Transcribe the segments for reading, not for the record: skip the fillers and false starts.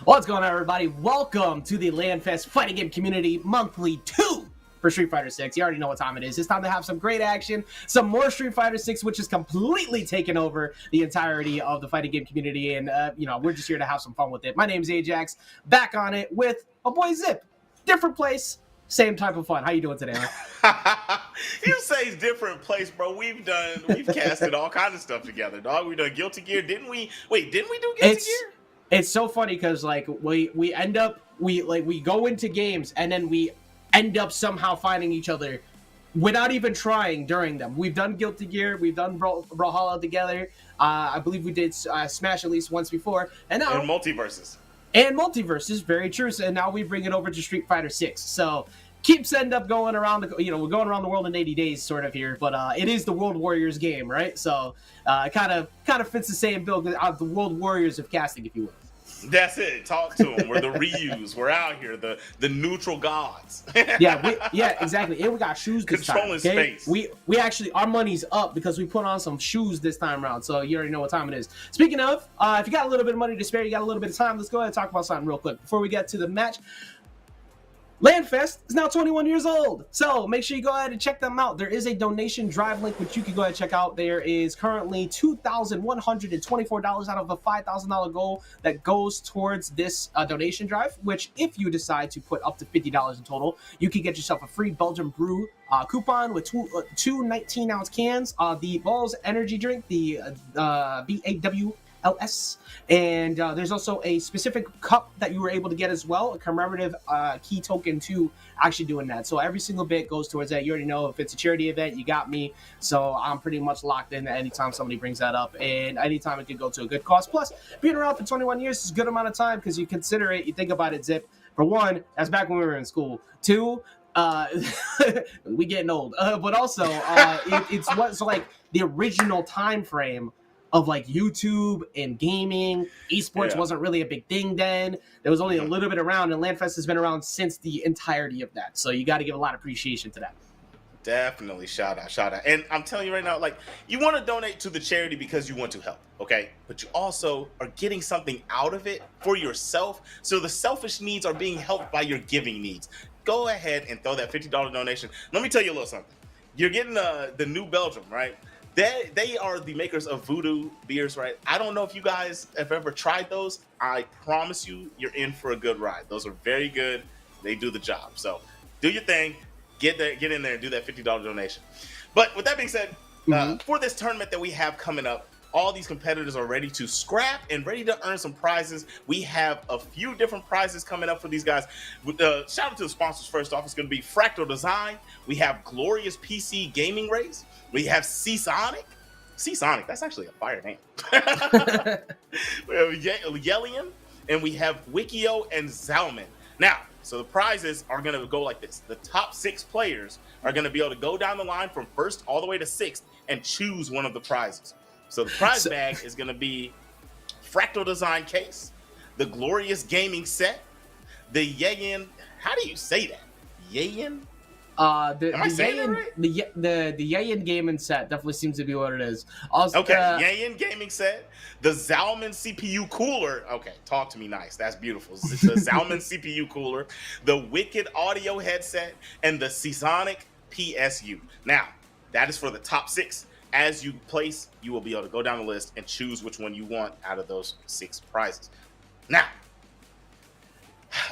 What's going on, everybody? Welcome to the LANFest Fighting Game Community Monthly 2 for Street Fighter 6. You already know what time it is. It's time to have some great action, some more Street Fighter 6, which has completely taken over the entirety of the fighting game community, and, we're just here to have some fun with it. My name's Ajax, back on it with my boy Zip. Different place, same type of fun. How you doing today, man? You say it's different place, bro. We've casted all kinds of stuff together, dog. We done Guilty Gear, didn't we? Wait, didn't we do Guilty Gear? It's so funny because we end up we go into games and then we end up somehow finding each other without even trying during them. We've done Guilty Gear, we've done Brawlhalla together. I believe we did Smash at least once before, and now multiverses. And multiverses, very true. So now we bring it over to Street Fighter 6. So keeps end up going around we're going around the world in 80 days sort of here, but it is the World Warriors game, right? So it kind of fits the same bill of the World Warriors of casting, if you will. That's it. Talk to them. We're the Ryus. We're out here, the neutral gods. yeah, exactly. And we got shoes this Controlling time. Okay? space. We actually, our money's up because we put on some shoes this time around. So you already know what time it is. Speaking of, if you got a little bit of money to spare, you got a little bit of time, let's go ahead and talk about something real quick before we get to the match. LANFest is now 21 years old, so make sure you go ahead and check them out. There is a donation drive link which you can go ahead and check out. There is currently $2,124 out of a $5,000 goal that goes towards this donation drive, which if you decide to put up to $50 in total, you can get yourself a free Belgian Brew coupon with two 19-ounce cans, the Balls energy drink, the BAW LS, and there's also a specific cup that you were able to get as well, a commemorative key token to actually doing that. So every single bit goes towards that. You already know if it's a charity event, you got me. So I'm pretty much locked in anytime somebody brings that up, and anytime it could go to a good cause. Plus, being around for 21 years is a good amount of time because you consider it, you think about it, Zip. For one, that's back when we were in school. Two, we getting old, but also it's what's like the original time frame of like YouTube and gaming. Esports wasn't really a big thing then. There was only a little bit around, and LANFest has been around since the entirety of that. So you got to give a lot of appreciation to that. Definitely shout out. And I'm telling you right now, like, you want to donate to the charity because you want to help, okay? But you also are getting something out of it for yourself. So the selfish needs are being helped by your giving needs. Go ahead and throw that $50 donation. Let me tell you a little something. You're getting the New Belgium, right? They are the makers of Voodoo beers, right? I don't know if you guys have ever tried those. I promise you, you're in for a good ride. Those are very good. They do the job. So do your thing. Get in there and do that $50 donation. But with that being said, for this tournament that we have coming up, all these competitors are ready to scrap and ready to earn some prizes. We have a few different prizes coming up for these guys. Shout out to the sponsors first off. It's going to be Fractal Design. We have Glorious PC Gaming Race. We have C-Sonic. C-Sonic, that's actually a fire name. We have Yellian, and we have Wikio and Zalman. Now, so the prizes are going to go like this. The top 6 players are going to be able to go down the line from first all the way to 6th and choose one of the prizes. So the prize bag is going to be Fractal Design case, the Glorious Gaming set, the Yayin. How do you say that? Yayin? The Yayin gaming set definitely seems to be what it is. Also, okay, Yayin gaming set, the Zalman CPU cooler. Okay, talk to me nice. That's beautiful. The Zalman CPU cooler, the Wicked audio headset, and the C-Sonic PSU. Now, that is for the top 6. As you place, you will be able to go down the list and choose which one you want out of those 6 prizes. Now,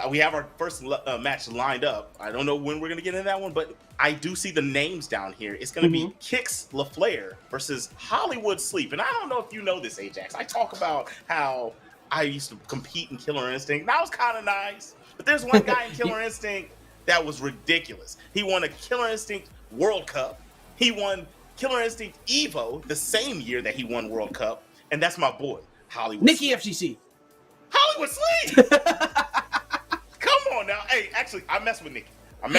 we have our first match lined up. I don't know when we're going to get into that one, but I do see the names down here. It's going to be Kix LaFleur versus Hollywood Sleep. And I don't know if you know this, Ajax. I talk about how I used to compete in Killer Instinct. That was kind of nice. But there's one guy in Killer Instinct that was ridiculous. He won a Killer Instinct World Cup. He won Killer Instinct Evo the same year that he won World Cup. And that's my boy, Hollywood Nikki Sleep. FGC. Hollywood Sleep! Come on now. Hey, actually, I mess with Nikki. But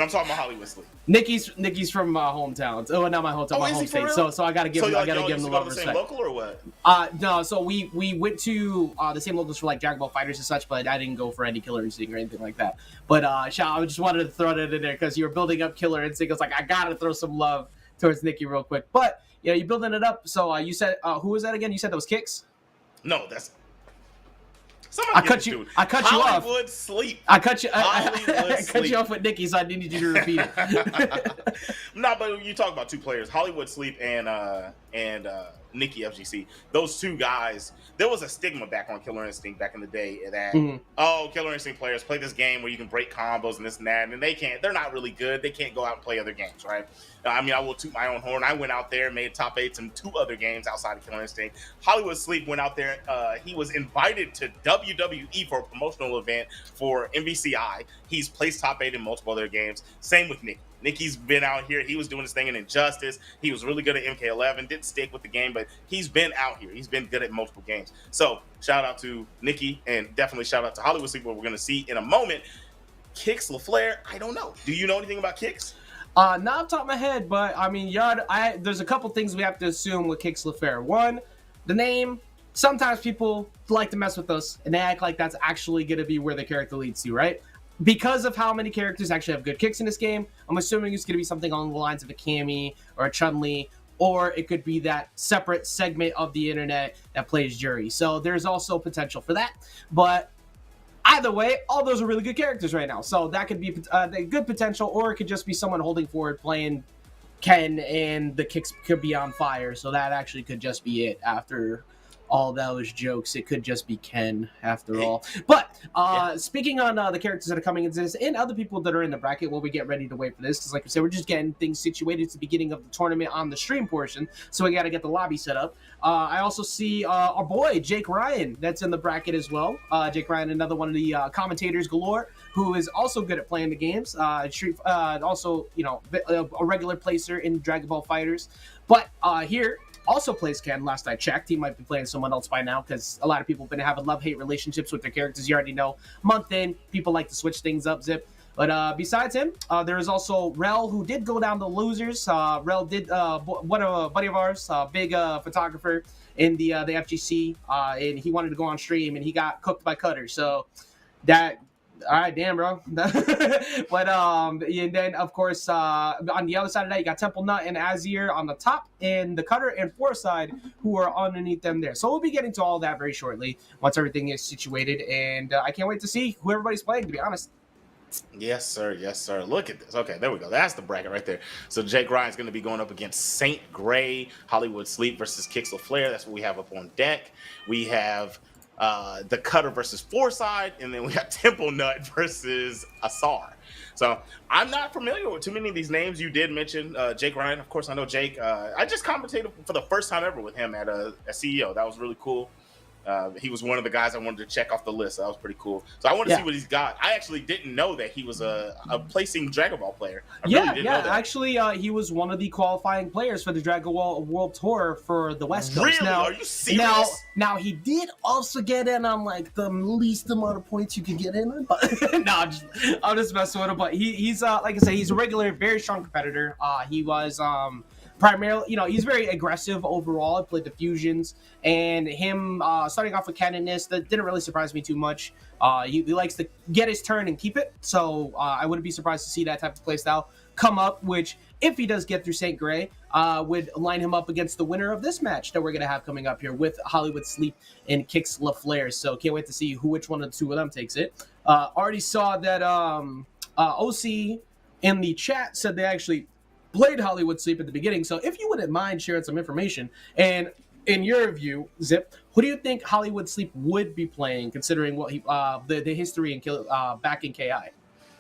I'm talking about Hollywood Sleep. Nikki's from my hometown. Oh, not my hometown, my home state. So I gotta give him a lot of respect. Same local or what? No. So we went to the same locals for like Dragon Ball Fighters and such, but I didn't go for any Killer Instinct or anything like that. But I just wanted to throw that in there because you were building up Killer Instinct. I was like, I gotta throw some love towards Nikki real quick. But yeah, you're building it up. So you said who was that again? You said that was Kix? No, that's Somebody get this dude. I cut you off. Hollywood Sleep. I cut you. Hollywood I cut Sleep. you off with Nikki, so I needed you to repeat it. No, but you talk about two players, Hollywood Sleep and Nikki FGC. Those two guys. There was a stigma back on Killer Instinct back in the day that Killer Instinct players play this game where you can break combos and this and that, and they can't. They're not really good. They can't go out and play other games, right? I mean, I will toot my own horn. I went out there, made top 8s in 2 other games outside of Killer Instinct. Hollywood Sleep went out there. He was invited to WWE for a promotional event for MVCI. He's placed top 8 in multiple other games. Same with Nick. Nicky's been out here. He was doing his thing in Injustice. He was really good at MK11. Didn't stick with the game, but he's been out here. He's been good at multiple games. So shout out to Nicky, and definitely shout out to Hollywood Sleep, what we're going to see in a moment. Kix LaFleur, I don't know. Do you know anything about Kix? Not off the top of my head, but I mean, there's a couple things we have to assume with Kix LaFleur. One, the name. Sometimes people like to mess with us, and they act like that's actually going to be where the character leads to, right? Because of how many characters actually have good kicks in this game, I'm assuming it's going to be something along the lines of a Cammy or a Chun-Li, or it could be that separate segment of the internet that plays Jury. So there's also potential for that. But either way, all those are really good characters right now. So that could be good potential, or it could just be someone holding forward playing Ken, and the kicks could be on fire. So that actually could just be it after all those jokes. It could just be Ken after all. But speaking on the characters that are coming into this and other people that are in the bracket while we get ready to wait for this, because like I said, we're just getting things situated. It's the beginning of the tournament on the stream portion, so we got to get the lobby set up. I also see our boy Jake Ryan that's in the bracket as well. Jake Ryan, another one of the commentators galore, who is also good at playing the games. Also, a regular placer in Dragon Ball Fighters. But here also plays Ken. Last I checked, he might be playing someone else by now, because a lot of people have been having love-hate relationships with their characters. You already know, month in, people like to switch things up, Zip. But besides him, there is also Rel, who did go down to losers. Rel did one of a buddy of ours, big photographer in the FGC, and he wanted to go on stream, and he got cooked by Cutter. So that. All right, damn, bro. But and then of course on the other side of that, you got Temple Nut and Azir on the top, and the Cutter and Foreside who are underneath them there. So we'll be getting to all that very shortly once everything is situated, and I can't wait to see who everybody's playing, to be honest. Yes, sir. Yes, sir. Look at this. Okay, there we go. That's the bracket right there. So Jake Ryan's going to be going up against Saint Gray, Hollywood Sleep versus Kix LaFleur. That's what we have up on deck. We have the Cutter versus Foreside, and then we got Temple Nut versus Asar. So I'm not familiar with too many of these names. You did mention Jake Ryan. Of course, I know Jake. I just commentated for the first time ever with him at CEO. That was really cool. He was one of the guys I wanted to check off the list. So that was pretty cool. So I want to see what he's got. I actually didn't know that he was a placing Dragon Ball player. I really didn't know that. Actually, he was one of the qualifying players for the Dragon Ball World Tour for the West Coast. Really? Now, are you serious? Now he did also get in on like the least amount of points you could get in on. But no, I'm just messing with him. But he's like I said, he's a regular, very strong competitor. He was primarily, he's very aggressive overall. He played the fusions, and him starting off with Cannonness, that didn't really surprise me too much. He likes to get his turn and keep it, so I wouldn't be surprised to see that type of play style come up, which, if he does get through St. Gray, would line him up against the winner of this match that we're going to have coming up here with Hollywood Sleep and Kix LaFleur. So can't wait to see which one of the two of them takes it. Already saw that OC in the chat said they actually played Hollywood Sleep at the beginning. So if you wouldn't mind sharing some information, and in your view, Zip, who do you think Hollywood Sleep would be playing, considering what he the history and back in KI?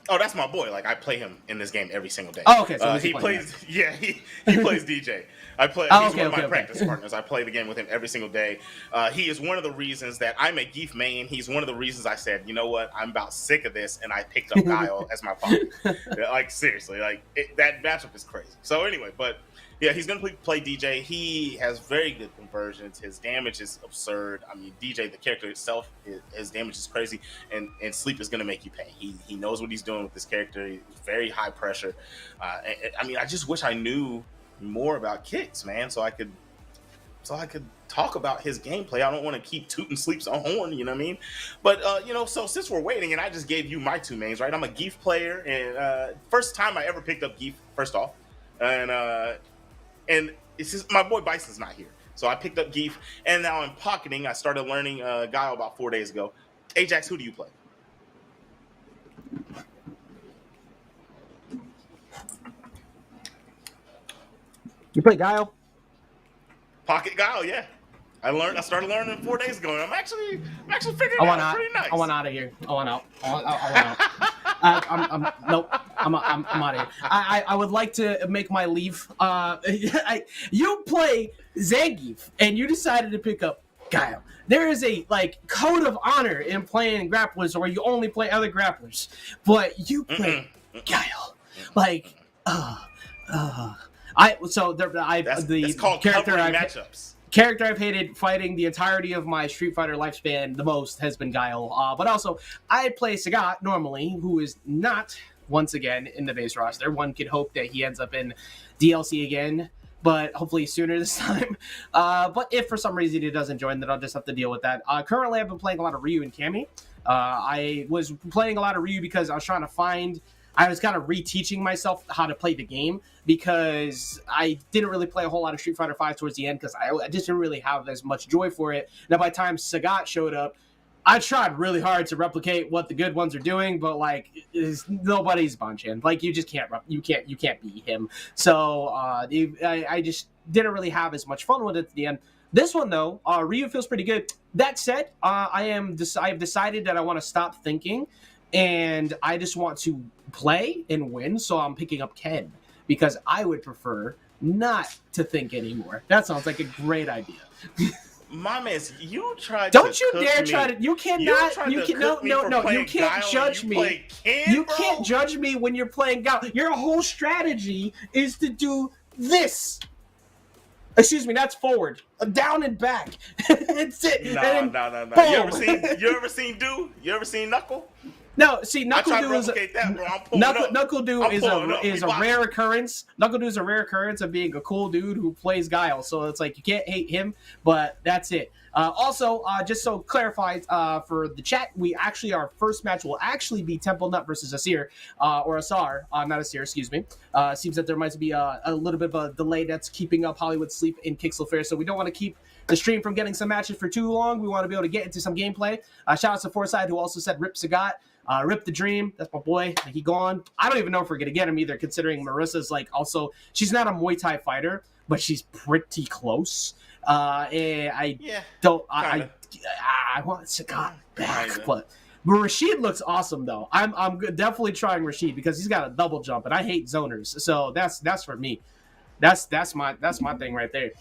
Oh, that's my boy. Like, I play him in this game every single day. Oh, okay. So he plays. That. Yeah, he plays DJ. He's one of my practice partners. I play the game with him every single day. He is one of the reasons that I'm a Geef main. He's one of the reasons I said, you know what, I'm about sick of this, and I picked up Guile as my partner. Like, seriously, that matchup is crazy. So anyway, but yeah, he's gonna play DJ. He has very good conversions. His damage is absurd. I mean, DJ, the character itself, his damage is crazy, and Sleep is gonna make you pay. He knows what he's doing with this character. He's very high pressure. I mean, I just wish I knew more about Kix, man, so I could talk about his gameplay. I don't want to keep tooting Sleep's own horn, you know what I mean? But so since we're waiting, and I just gave you my two mains, right? I'm a Geef player, and first time I ever picked up Geef, first off, and it's just my boy Bison's not here, so I picked up Geef, and now I'm pocketing. I started learning Guile about 4 days ago. Ajax, who do you play? You play Guile? Pocket Guile, yeah. I started learning 4 days ago, and I'm actually figuring it out. Pretty nice. I want out of here. I want out. I want out. Nope. I'm out of here. I would like to make my leave. You play Zangief, and you decided to pick up Guile. There is a code of honor in playing grapplers, where you only play other grapplers, but you play Guile. That's called covering matchups. Character I've hated fighting the entirety of my Street Fighter lifespan the most has been Guile. But also, I play Sagat normally, who is not, once again, in the base roster. One could hope that he ends up in DLC again, but hopefully sooner this time. But if for some reason he doesn't join, then I'll just have to deal with that. Currently, I've been playing a lot of Ryu and Cammy. I was playing a lot of Ryu because I was trying to I was kind of reteaching myself how to play the game, because I didn't really play a whole lot of Street Fighter V towards the end, because I just didn't really have as much joy for it. Now, by the time Sagat showed up, I tried really hard to replicate what the good ones are doing, but nobody's Bonchan. You just can't beat him. So I just didn't really have as much fun with it at the end. This one though, Ryu feels pretty good. That said, I've decided that I want to stop thinking, and I just want to play and win. So I'm picking up Ken, because I would prefer not to think anymore. That sounds like a great idea. My man, you tried Don't to you cook dare me. try to. You cannot. You can no. You can't judge me. You can't judge me when you're playing Guile. Your whole strategy is to do this. Excuse me, that's forward, down and back. That's it. No. You ever seen Do? You ever seen Knuckle? No, see, Knuckle Doo is a rare occurrence. Knuckle Doo is a rare occurrence of being a cool dude who plays Guile. So it's you can't hate him, but that's it. Also, just so clarified for the chat, our first match will actually be Temple Nut versus Asir, or Asar, not Asir, excuse me. Seems that there might be a little bit of a delay that's keeping up Hollywood sleep in Pixel Fair, so we don't want to keep the stream from getting some matches for too long. We want to be able to get into some gameplay. Shout out to Forsyth, who also said Rip Sagat. Rip the Dream, that's my boy. He gone. I don't even know if we're gonna get him either, considering Marissa's also, she's not a Muay Thai fighter, but she's pretty close. I want Sagat back, but Rashid looks awesome though. I'm definitely trying Rashid, because he's got a double jump, and I hate zoners, so that's for me. That's my thing right there.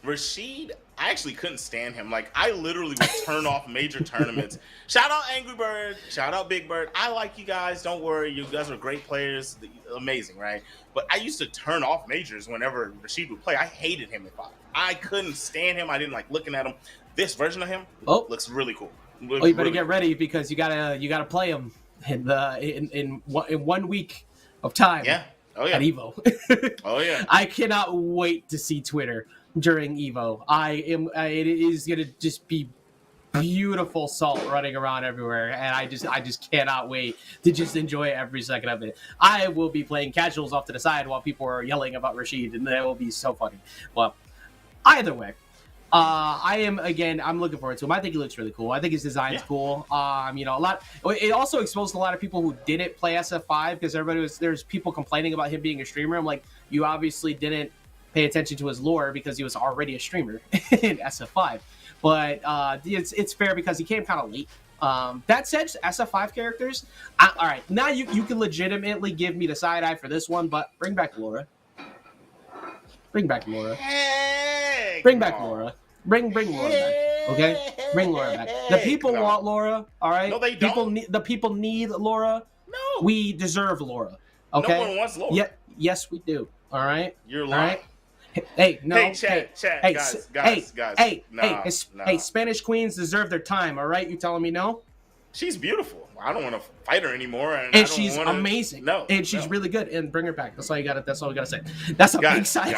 Rashid, I actually couldn't stand him. I literally would turn off major tournaments. Shout out Angry Bird. Shout out Big Bird. I like you guys. Don't worry. You guys are great players. Amazing, right? But I used to turn off majors whenever Rashid would play. I hated him in 5. I couldn't stand him. I didn't like looking at him. This version of him looks really cool. You better get ready, because you gotta play him in 1 week of time. Yeah. Oh yeah. At Evo. Oh yeah. I cannot wait to see Twitter during Evo. It is gonna just be beautiful Salt running around everywhere, and I just cannot wait to just enjoy every second of it. I will be playing casuals off to the side while people are yelling about Rashid, and that will be so funny. Well, either way, I'm looking forward to him. I think he looks really cool. I think his design's cool. It also exposed a lot of people who didn't play SF5, because there's people complaining about him being a streamer. I'm like, you obviously didn't pay attention to his lore, because he was already a streamer in SF5. But it's fair, because he came kind of late. That said, SF5 characters, all right, now you can legitimately give me the side eye for this one, but bring back Laura. Bring back Laura. Bring back Laura. Bring Laura back. Okay? Bring Laura back. The people want Laura, all right? No, they don't. The people need Laura. No. We deserve Laura. Okay? No one wants Laura. Yes, we do. All right? You're lying. All right? Hey, no. Hey, chat, Hey, Spanish queens deserve their time, all right? You telling me no? She's beautiful. I don't want to fight her anymore. And she's amazing. No. And she's really good. And bring her back. That's all we got to say. That's a big side.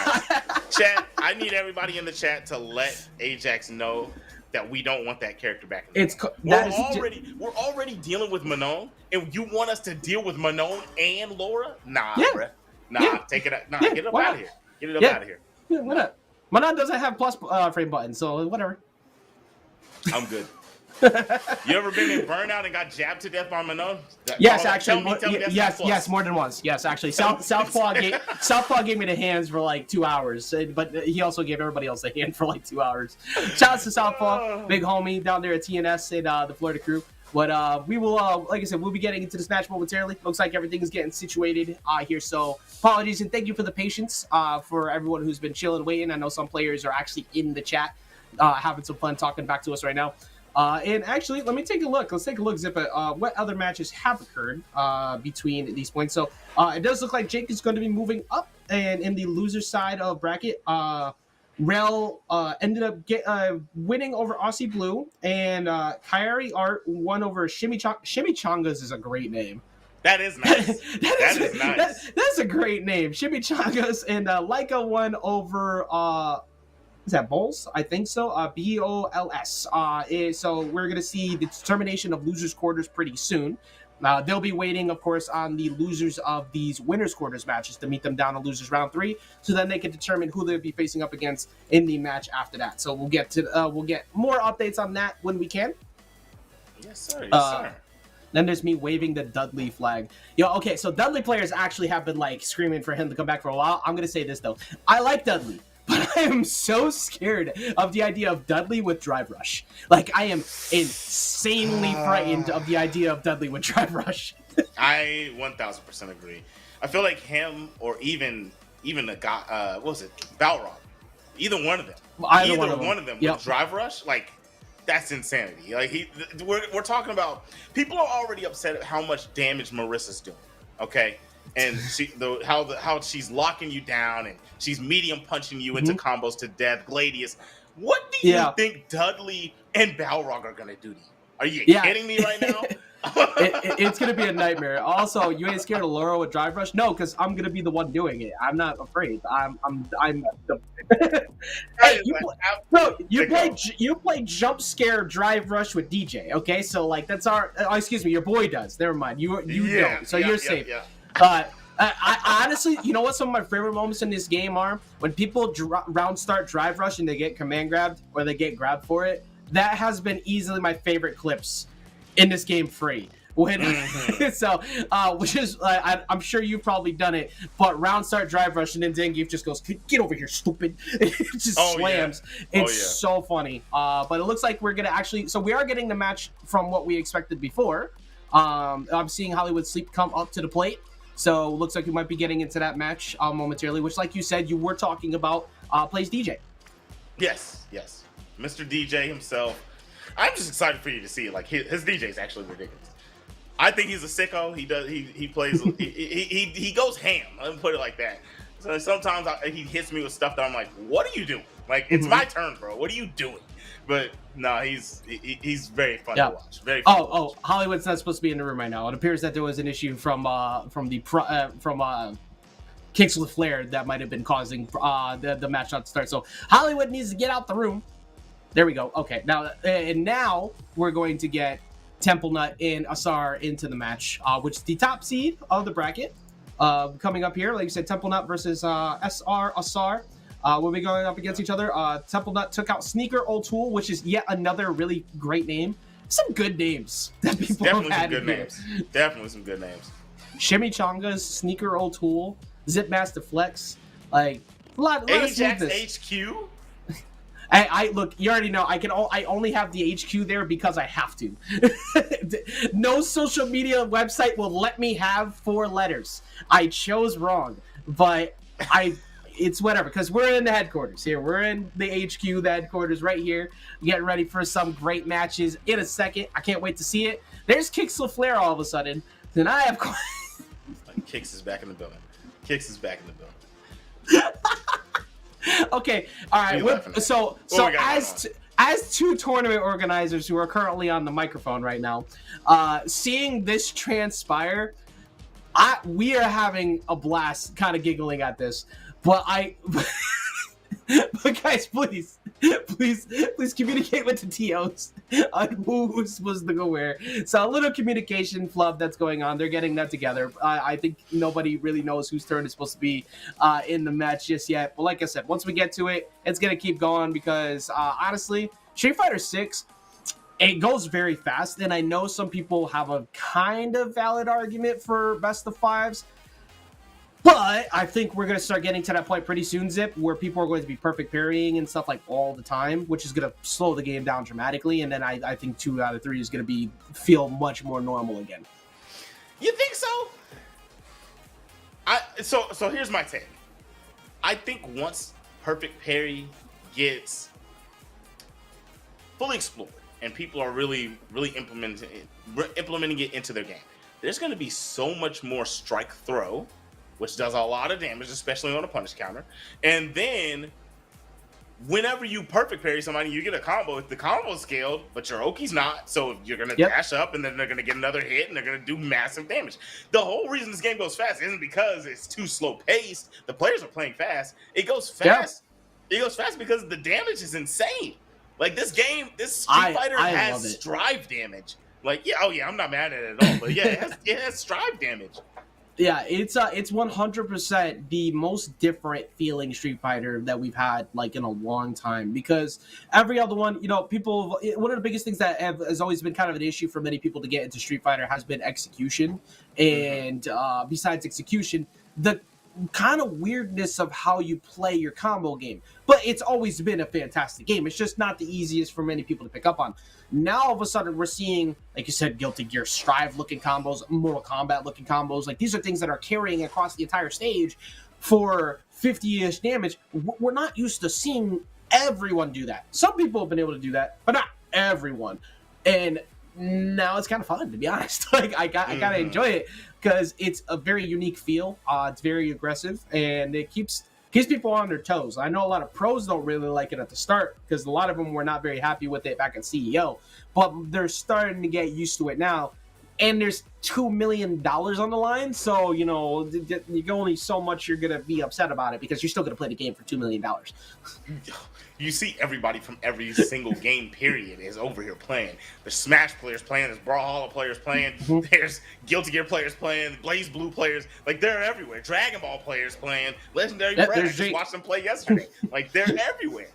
Chat, I need everybody in the chat to let Ajax know that we don't want that character back. We're already dealing with Manon, and you want us to deal with Manon and Laura? Nah, bruh. Nah, take it out. Nah, get it up out of here. Get it up out of here. Yeah, why not? Manon doesn't have plus frame buttons, so whatever. I'm good. You ever been in burnout and got jabbed to death by Manon? Yes, actually. Tell me that's not plus. Yes, more than once. Yes, actually. Southpaw gave me the hands for like 2 hours, but he also gave everybody else a hand for like 2 hours. Shout out to Southpaw, big homie down there at TNS and the Florida crew. But we will, like I said, we'll be getting into this match momentarily. Looks like everything is getting situated here. So apologies and thank you for the patience for everyone who's been chilling, waiting. I know some players are actually in the chat having some fun talking back to us right now. And actually, let me take a look. Let's take a look, Zip, at what other matches have occurred between these points. So it does look like Jake is going to be moving up, and in the loser side of bracket, Rel ended up winning over Aussie Blue, and Kyrie Art won over Chimichangas is a great name. That is nice. that is nice. That's a great name. Chimichangas, and Leica won over is that Bols? I think so. BOLS. So we're going to see the determination of losers quarters pretty soon. They'll be waiting, of course, on the losers of these winners quarters matches to meet them down in losers round 3, so then they can determine who they'll be facing up against in the match after that. So we'll get more updates on that when we can. Yes, sir. Yes, sir. Then there's me waving the Dudley flag. Okay, so Dudley players actually have been like screaming for him to come back for a while. I'm gonna say this though, I like Dudley. But I am so scared of the idea of Dudley with Drive Rush. Like, I am insanely frightened of the idea of Dudley with Drive Rush. I 1000% agree. I feel like him or even a guy, what was it, Balrog? Either one of them. Either one of them with Drive Rush, like, that's insanity. Like, we're talking about, people are already upset at how much damage Marissa's doing, okay? And how she's locking you down and she's medium punching you into combos to death. Gladius, what do you think Dudley and Balrog are gonna do to you? Are you kidding me right now? It's gonna be a nightmare. Also, you ain't scared of Laura with Drive Rush? No, because I'm gonna be the one doing it. I'm not afraid. I'm the. Hey, you play jump scare Drive Rush with DJ. Okay, so like that's our. Excuse me, your boy does. Never mind. You don't. So you're safe. Yeah. I honestly, you know what some of my favorite moments in this game are? When people round start Drive Rush and they get command grabbed or they get grabbed for it. That has been easily my favorite clips in this game free. When so, which is I'm sure you've probably done it, but round start Drive Rush and then Zangief just goes, "Get over here, stupid!" It just slams. Yeah. It's so funny. But it looks like we're gonna so we are getting the match from what we expected before. I'm seeing Hollywood Sleep come up to the plate. So looks like we might be getting into that match momentarily, which, like you said, you were talking about, plays DJ. Yes. Mr. DJ himself. I'm just excited for you to see it. Like, his DJ is actually ridiculous. I think he's a sicko. He plays, he goes ham. Let me put it like that. So sometimes he hits me with stuff that I'm like, what are you doing? Like, it's my turn, bro. What are you doing? But no, he's very fun to watch. Very fun to watch. Hollywood's not supposed to be in the room right now. It appears that there was an issue from Kicks with Flair that might have been causing the match not to start. So Hollywood needs to get out the room. There we go. Okay, now we're going to get Temple Nut and Asar into the match, which is the top seed of the bracket. Coming up here, like you said, Temple Nut versus SR Asar. We'll be going up against each other. Temple Nut took out Sneaker O'Toole, which is yet another really great name. Some good names that people have had. Definitely some good names. Chimichangas, Sneaker O'Toole, Zipmaster Flex, like a lot of smoothness. HQ. I look. You already know. I only have the HQ there because I have to. No social media website will let me have 4 letters. I chose wrong, but it's whatever, because we're in the headquarters here. We're in the HQ, the headquarters right here, getting ready for some great matches in a second. I can't wait to see it. There's Kicks LaFleur all of a sudden. Then I have... Kicks is back in the building. Okay, all right. So as 2 tournament organizers who are currently on the microphone right now, seeing this transpire, we are having a blast kind of giggling at this. But but guys, please communicate with the TOs on who's supposed to go where. So a little communication flub that's going on. They're getting that together. I think nobody really knows whose turn is supposed to be in the match just yet. But like I said, once we get to it, it's gonna keep going because honestly, Street Fighter 6. It goes very fast, and I know some people have a kind of valid argument for best of fives, but I think we're going to start getting to that point pretty soon, Zip, where people are going to be perfect parrying and stuff like all the time, which is going to slow the game down dramatically, and then I think 2 out of 3 is going to feel much more normal again. You think so? So here's my take. I think once perfect parry gets fully explored and people are really implementing it into their game, there's going to be so much more strike throw, which does a lot of damage, especially on a punish counter. And then whenever you perfect parry somebody, you get a combo. If the combo's scaled, but your Oki's not, so you're going to dash up and then they're going to get another hit and they're going to do massive damage. The whole reason this game goes fast isn't because it's too slow paced. The players are playing fast. It goes fast. It goes fast because the damage is insane. Like this game, this Street Fighter has strive damage. Like, I'm not mad at it at all. But yeah, it has strive damage. Yeah, it's 100% the most different feeling Street Fighter that we've had like in a long time, because every other one, people, one of the biggest things that has always been kind of an issue for many people to get into Street Fighter has been execution. And besides execution, the kind of weirdness of how you play your combo game. But it's always been a fantastic game. It's just not the easiest for many people to pick up on. Now, all of a sudden, we're seeing, like you said, Guilty Gear Strive-looking combos, Mortal Kombat-looking combos. Like, these are things that are carrying across the entire stage for 50-ish damage. We're not used to seeing everyone do that. Some people have been able to do that, but not everyone. And now it's kind of fun, to be honest. Like, I gotta enjoy it because it's a very unique feel. It's very aggressive, and it keeps people on their toes. I know a lot of pros don't really like it at the start because a lot of them were not very happy with it back at CEO, but they're starting to get used to it now. And there's $2 million on the line, so you only so much you're gonna be upset about it because you're still gonna play the game for $2 million. You see everybody from every single game period is over here playing. There's Smash players playing, there's Brawlhalla players playing, there's Guilty Gear players playing, Blaze Blue players, like they're everywhere. Dragon Ball players playing, Legendary Brad, I just watched them play yesterday. Like they're everywhere.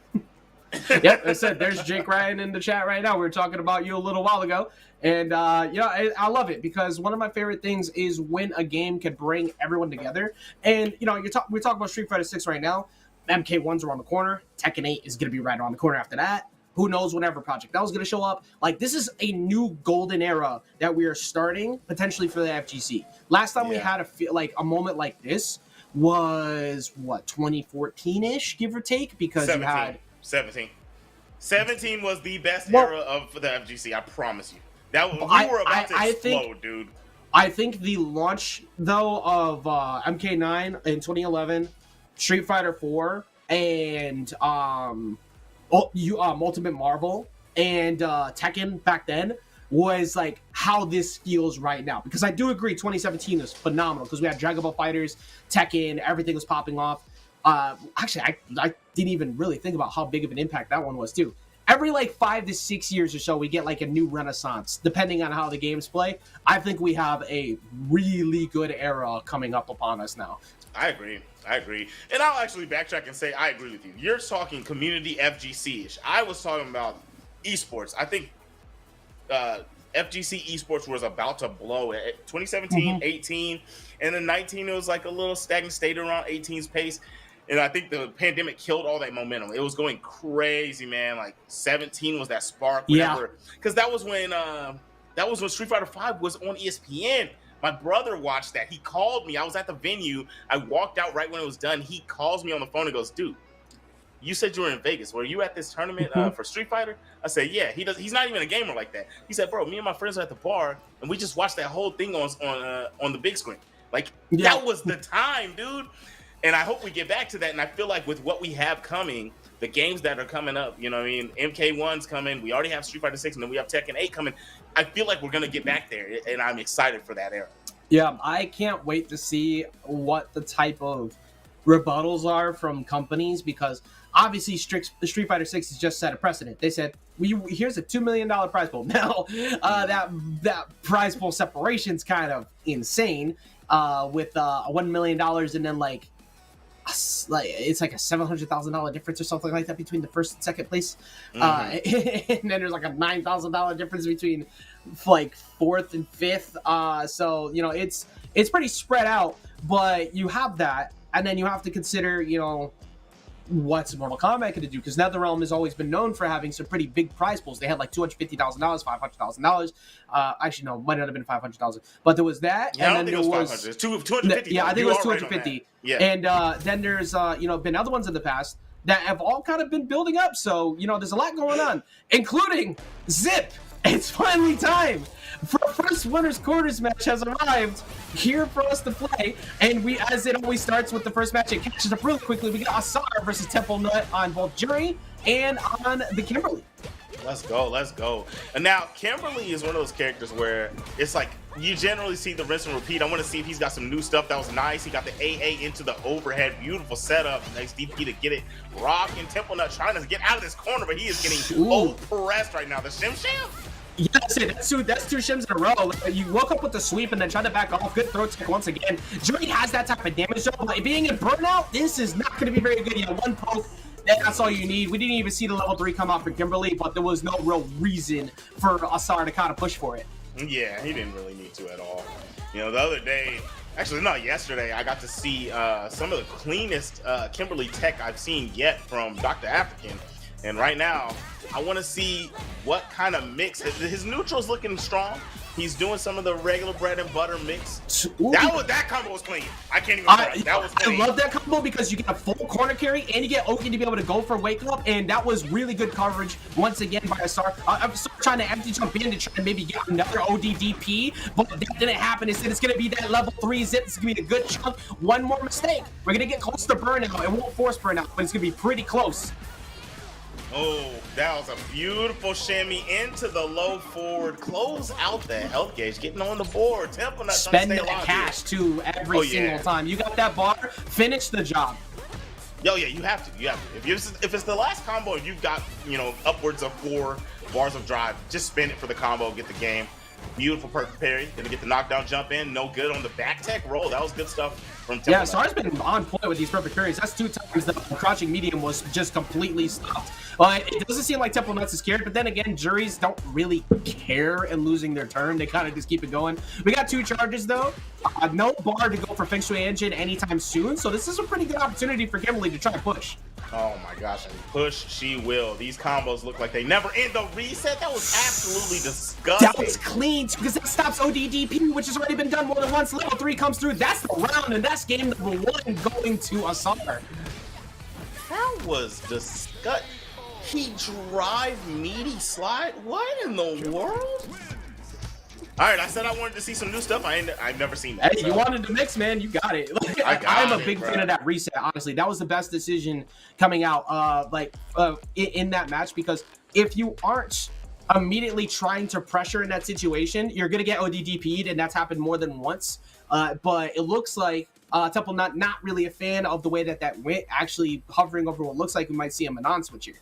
Yep, I said there's Jake Ryan in the chat right now. We were talking about you a little while ago. And, I love it because one of my favorite things is when a game can bring everyone together. And, we're talking about Street Fighter 6 right now. MK1's around the corner. Tekken 8 is going to be right around the corner after that. Who knows whenever Project L is going to show up. Like, this is a new golden era that we are starting potentially for the FGC. Last time we had a moment like this was, 2014-ish, give or take? Because 17. you had... 17 was the best era of the FGC, I promise you. We were about to explode, dude. I think the launch, though, of MK9 in 2011, Street Fighter 4, and Ultimate Marvel, and Tekken back then was like how this feels right now. Because I do agree 2017 was phenomenal because we had Dragon Ball FighterZ, Tekken, everything was popping off. Actually, I didn't even really think about how big of an impact that one was, too. Every 5 to 6 years or so, we get a new renaissance, depending on how the games play. I think we have a really good era coming up upon us now. I agree. And I'll actually backtrack and say I agree with you. You're talking community FGC-ish. I was talking about esports. I think FGC esports was about to blow at 2017, 18, and then 19 it was a little stagnant state around 18's pace. And I think the pandemic killed all that momentum. It was going crazy, man. 17 was that spark. Because that was when Street Fighter 5 was on ESPN. My brother watched that. He called me. I was at the venue. I walked out right when it was done. He calls me on the phone and goes, "Dude, you said you were in Vegas. Were you at this tournament for Street Fighter?" I said, "Yeah." He's not even a gamer like that. He said, "Bro, me and my friends were at the bar and we just watched that whole thing on the big screen." That was the time, dude. And I hope we get back to that. And I feel like with what we have coming, the games that are coming up, MK1's coming. We already have Street Fighter 6, and then we have Tekken 8 coming. I feel like we're going to get back there, and I'm excited for that era. Yeah, I can't wait to see what the type of rebuttals are from companies, because obviously Street Fighter 6 has just set a precedent. They said, here's a $2 million prize pool. Now, that prize pool separation's kind of insane with $1 million and then like it's like a $700,000 difference or something like that between the first and second place, and then there's like a $9,000 difference between like fourth and fifth. So you know it's pretty spread out, but you have that, and then you have to consider what's Mortal Kombat going to do, because NetherRealm has always been known for having some pretty big prize pools. They had like $250,000, $500,000. Actually, no, might not have been 500,000, but there was that. Yeah, and I then don't think there it was was 500. 250. Yeah, I think You it was are right on 250. that. Yeah, And then there's been other ones in the past that have all kind of been building up. So there's a lot going on, including Zip. It's finally time for first winners quarters match has arrived here for us to play, and we, as it always starts with the first match, it catches up really quickly. We got Asar versus Temple Nut on both Jury and on the Kimberly. let's go. And now Kimberly is one of those characters where it's like you generally see the rinse and repeat. I want to see if he's got some new stuff that was nice. He got the AA into the overhead, beautiful setup, nice DP to get it. Rock and Temple Nut trying to get out of this corner, but he is getting oppressed right now. The Shim Sham. Yeah, that's it. That's two shims in a row. You woke up with the sweep and then tried to back off. Good throw check once again. Jury has that type of damage, though. But being in burnout, this is not going to be very good. One poke, that's all you need. We didn't even see the level 3 come out for Kimberly, but there was no real reason for Asar to kind of push for it. Yeah, he didn't really need to at all. The other day, actually, no, yesterday, I got to see some of the cleanest Kimberly tech I've seen yet from Dr. African. And right now, I want to see what kind of mix. His neutral's looking strong. He's doing some of the regular bread and butter mix. That combo was clean. I can't even front. That was clean. I love that combo because you get a full corner carry and you get Oki to be able to go for wake up, and that was really good coverage once again by Asar. Asar trying to empty jump in to try to maybe get another ODDP, but that didn't happen. Instead, it's going to be that level 3 zip. It's going to be a good chunk. One more mistake, we're going to get close to burnout. It won't force burnout, but it's going to be pretty close. Oh, that was a beautiful shimmy into the low forward. Close out the health gauge, getting on the board. Temple Nut spend that cash too every single time. You got that bar, finish the job. Yo, yeah, you have to. If it's the last combo, you've got upwards of 4 bars of drive. Just spend it for the combo, get the game. Beautiful perfect parry. Gonna get the knockdown jump in. No good on the back tech roll. That was good stuff from Temple. Yeah, Sar's been on point with these perfect parries. That's 2 times the crouching medium was just completely stopped. It doesn't seem like Temple Nuts is scared, but then again, juries don't really care in losing their turn. They kind of just keep it going. We got 2 charges though. No bar to go for Feng Shui Engine anytime soon, so this is a pretty good opportunity for Kimberly to try to push. Oh my gosh, and push she will. These combos look like they never end. The reset, that was absolutely disgusting. That was clean because that stops ODDP, which has already been done more than once. Level 3 comes through. That's the round, and that's game number 1 going to Asar. That was disgusting. He drive meaty slide? What in the world? All right, I said I wanted to see some new stuff. I've never seen that. Hey, so. You wanted to mix, man. You got it. I'm a big fan of that reset. Honestly, that was the best decision coming out. In that match, because if you aren't immediately trying to pressure in that situation, you're gonna get ODDP'd, and that's happened more than once. But it looks like Temple not really a fan of the way that went. Actually, hovering over what looks like we might see a Manon switch here.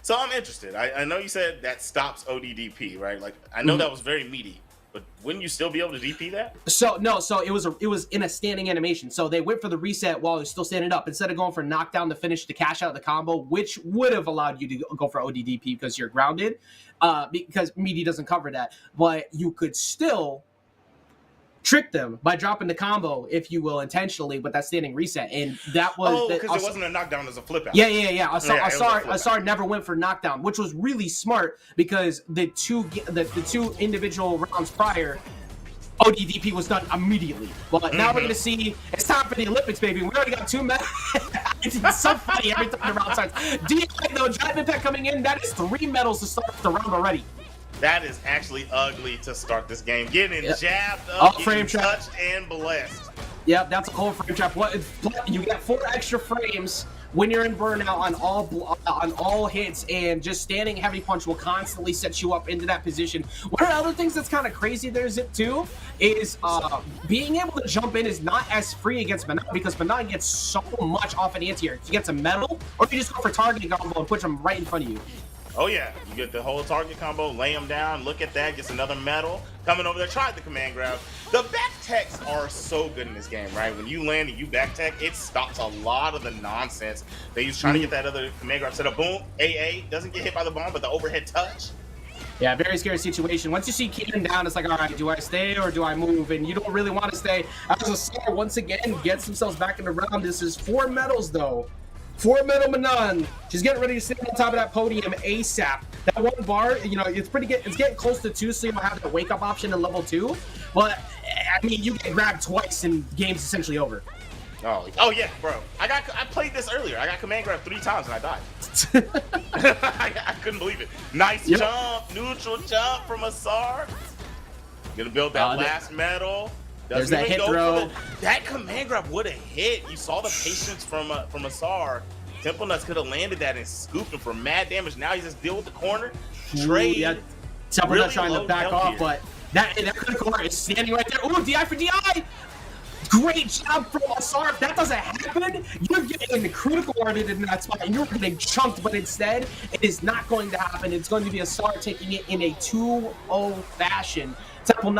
So I'm interested. I know you said that stops ODDP, right? Like I know that was very meaty. But wouldn't you still be able to DP that? So it was in a standing animation. So they went for the reset while it was still standing up instead of going for knockdown to finish to cash out the combo, which would have allowed you to go for ODDP because you're grounded, because meaty doesn't cover that. But you could still trick them by dropping the combo, if you will, intentionally with that standing reset, and that was because it wasn't a knockdown, it was a flip out. Yeah. Asar never went for knockdown, which was really smart because the two individual rounds prior, ODDP was done immediately. But now we're gonna see it's time for the Olympics, baby. We already got 2 medals. It's so funny every time the round starts. DI though, Drive Impact coming in. That is 3 medals to start the round already. That is actually ugly to start this game. Getting jabbed up, frame touched and blessed. Yep, that's a whole frame trap. You get 4 extra frames when you're in burnout on all hits, and just standing heavy punch will constantly set you up into that position. One of the other things that's kind of crazy there, Zip, too, is being able to jump in is not as free against Manon because Manon gets so much off an anti-air. You get a metal, or you just go for targeting combo and push them right in front of you. Oh yeah, you get the whole target combo, lay him down, look at that, gets another medal, coming over there, tried the command grab. The back techs are so good in this game, right? When you land and you back tech, it stops a lot of the nonsense. They use trying to get that other command grab set up, boom, AA, doesn't get hit by the bomb, but the overhead touch. Yeah, very scary situation. Once you see Keaton down, it's like, all right, do I stay or do I move? And you don't really want to stay. As a Sar, once again, gets themselves back in the round. This is 4 medals, though. 4 medal Manon. She's getting ready to sit on top of that podium ASAP. That one bar, you know, it's pretty good. It's getting close to 2, so you don't have that wake-up option in level 2. But, I mean, you get grabbed twice and game's essentially over. Oh yeah, bro. I played this earlier. I got command grab 3 times and I died. I couldn't believe it. Nice jump, neutral jump from a Sar. Gonna build that last medal. There's that hit throw. That command grab would have hit. You saw the patience from a Sar. Temple Nuts could have landed that and scooped him for mad damage. Now he just deal with the corner. Trade. Yeah. Temple Nuts trying to back off, but that critical art is standing right there. Ooh, DI for DI. Great job from Asar. If that doesn't happen, you're getting the critical arted in that spot and you're getting chunked, but instead, it is not going to happen. It's going to be Asar taking it in a 2-0 fashion. Temple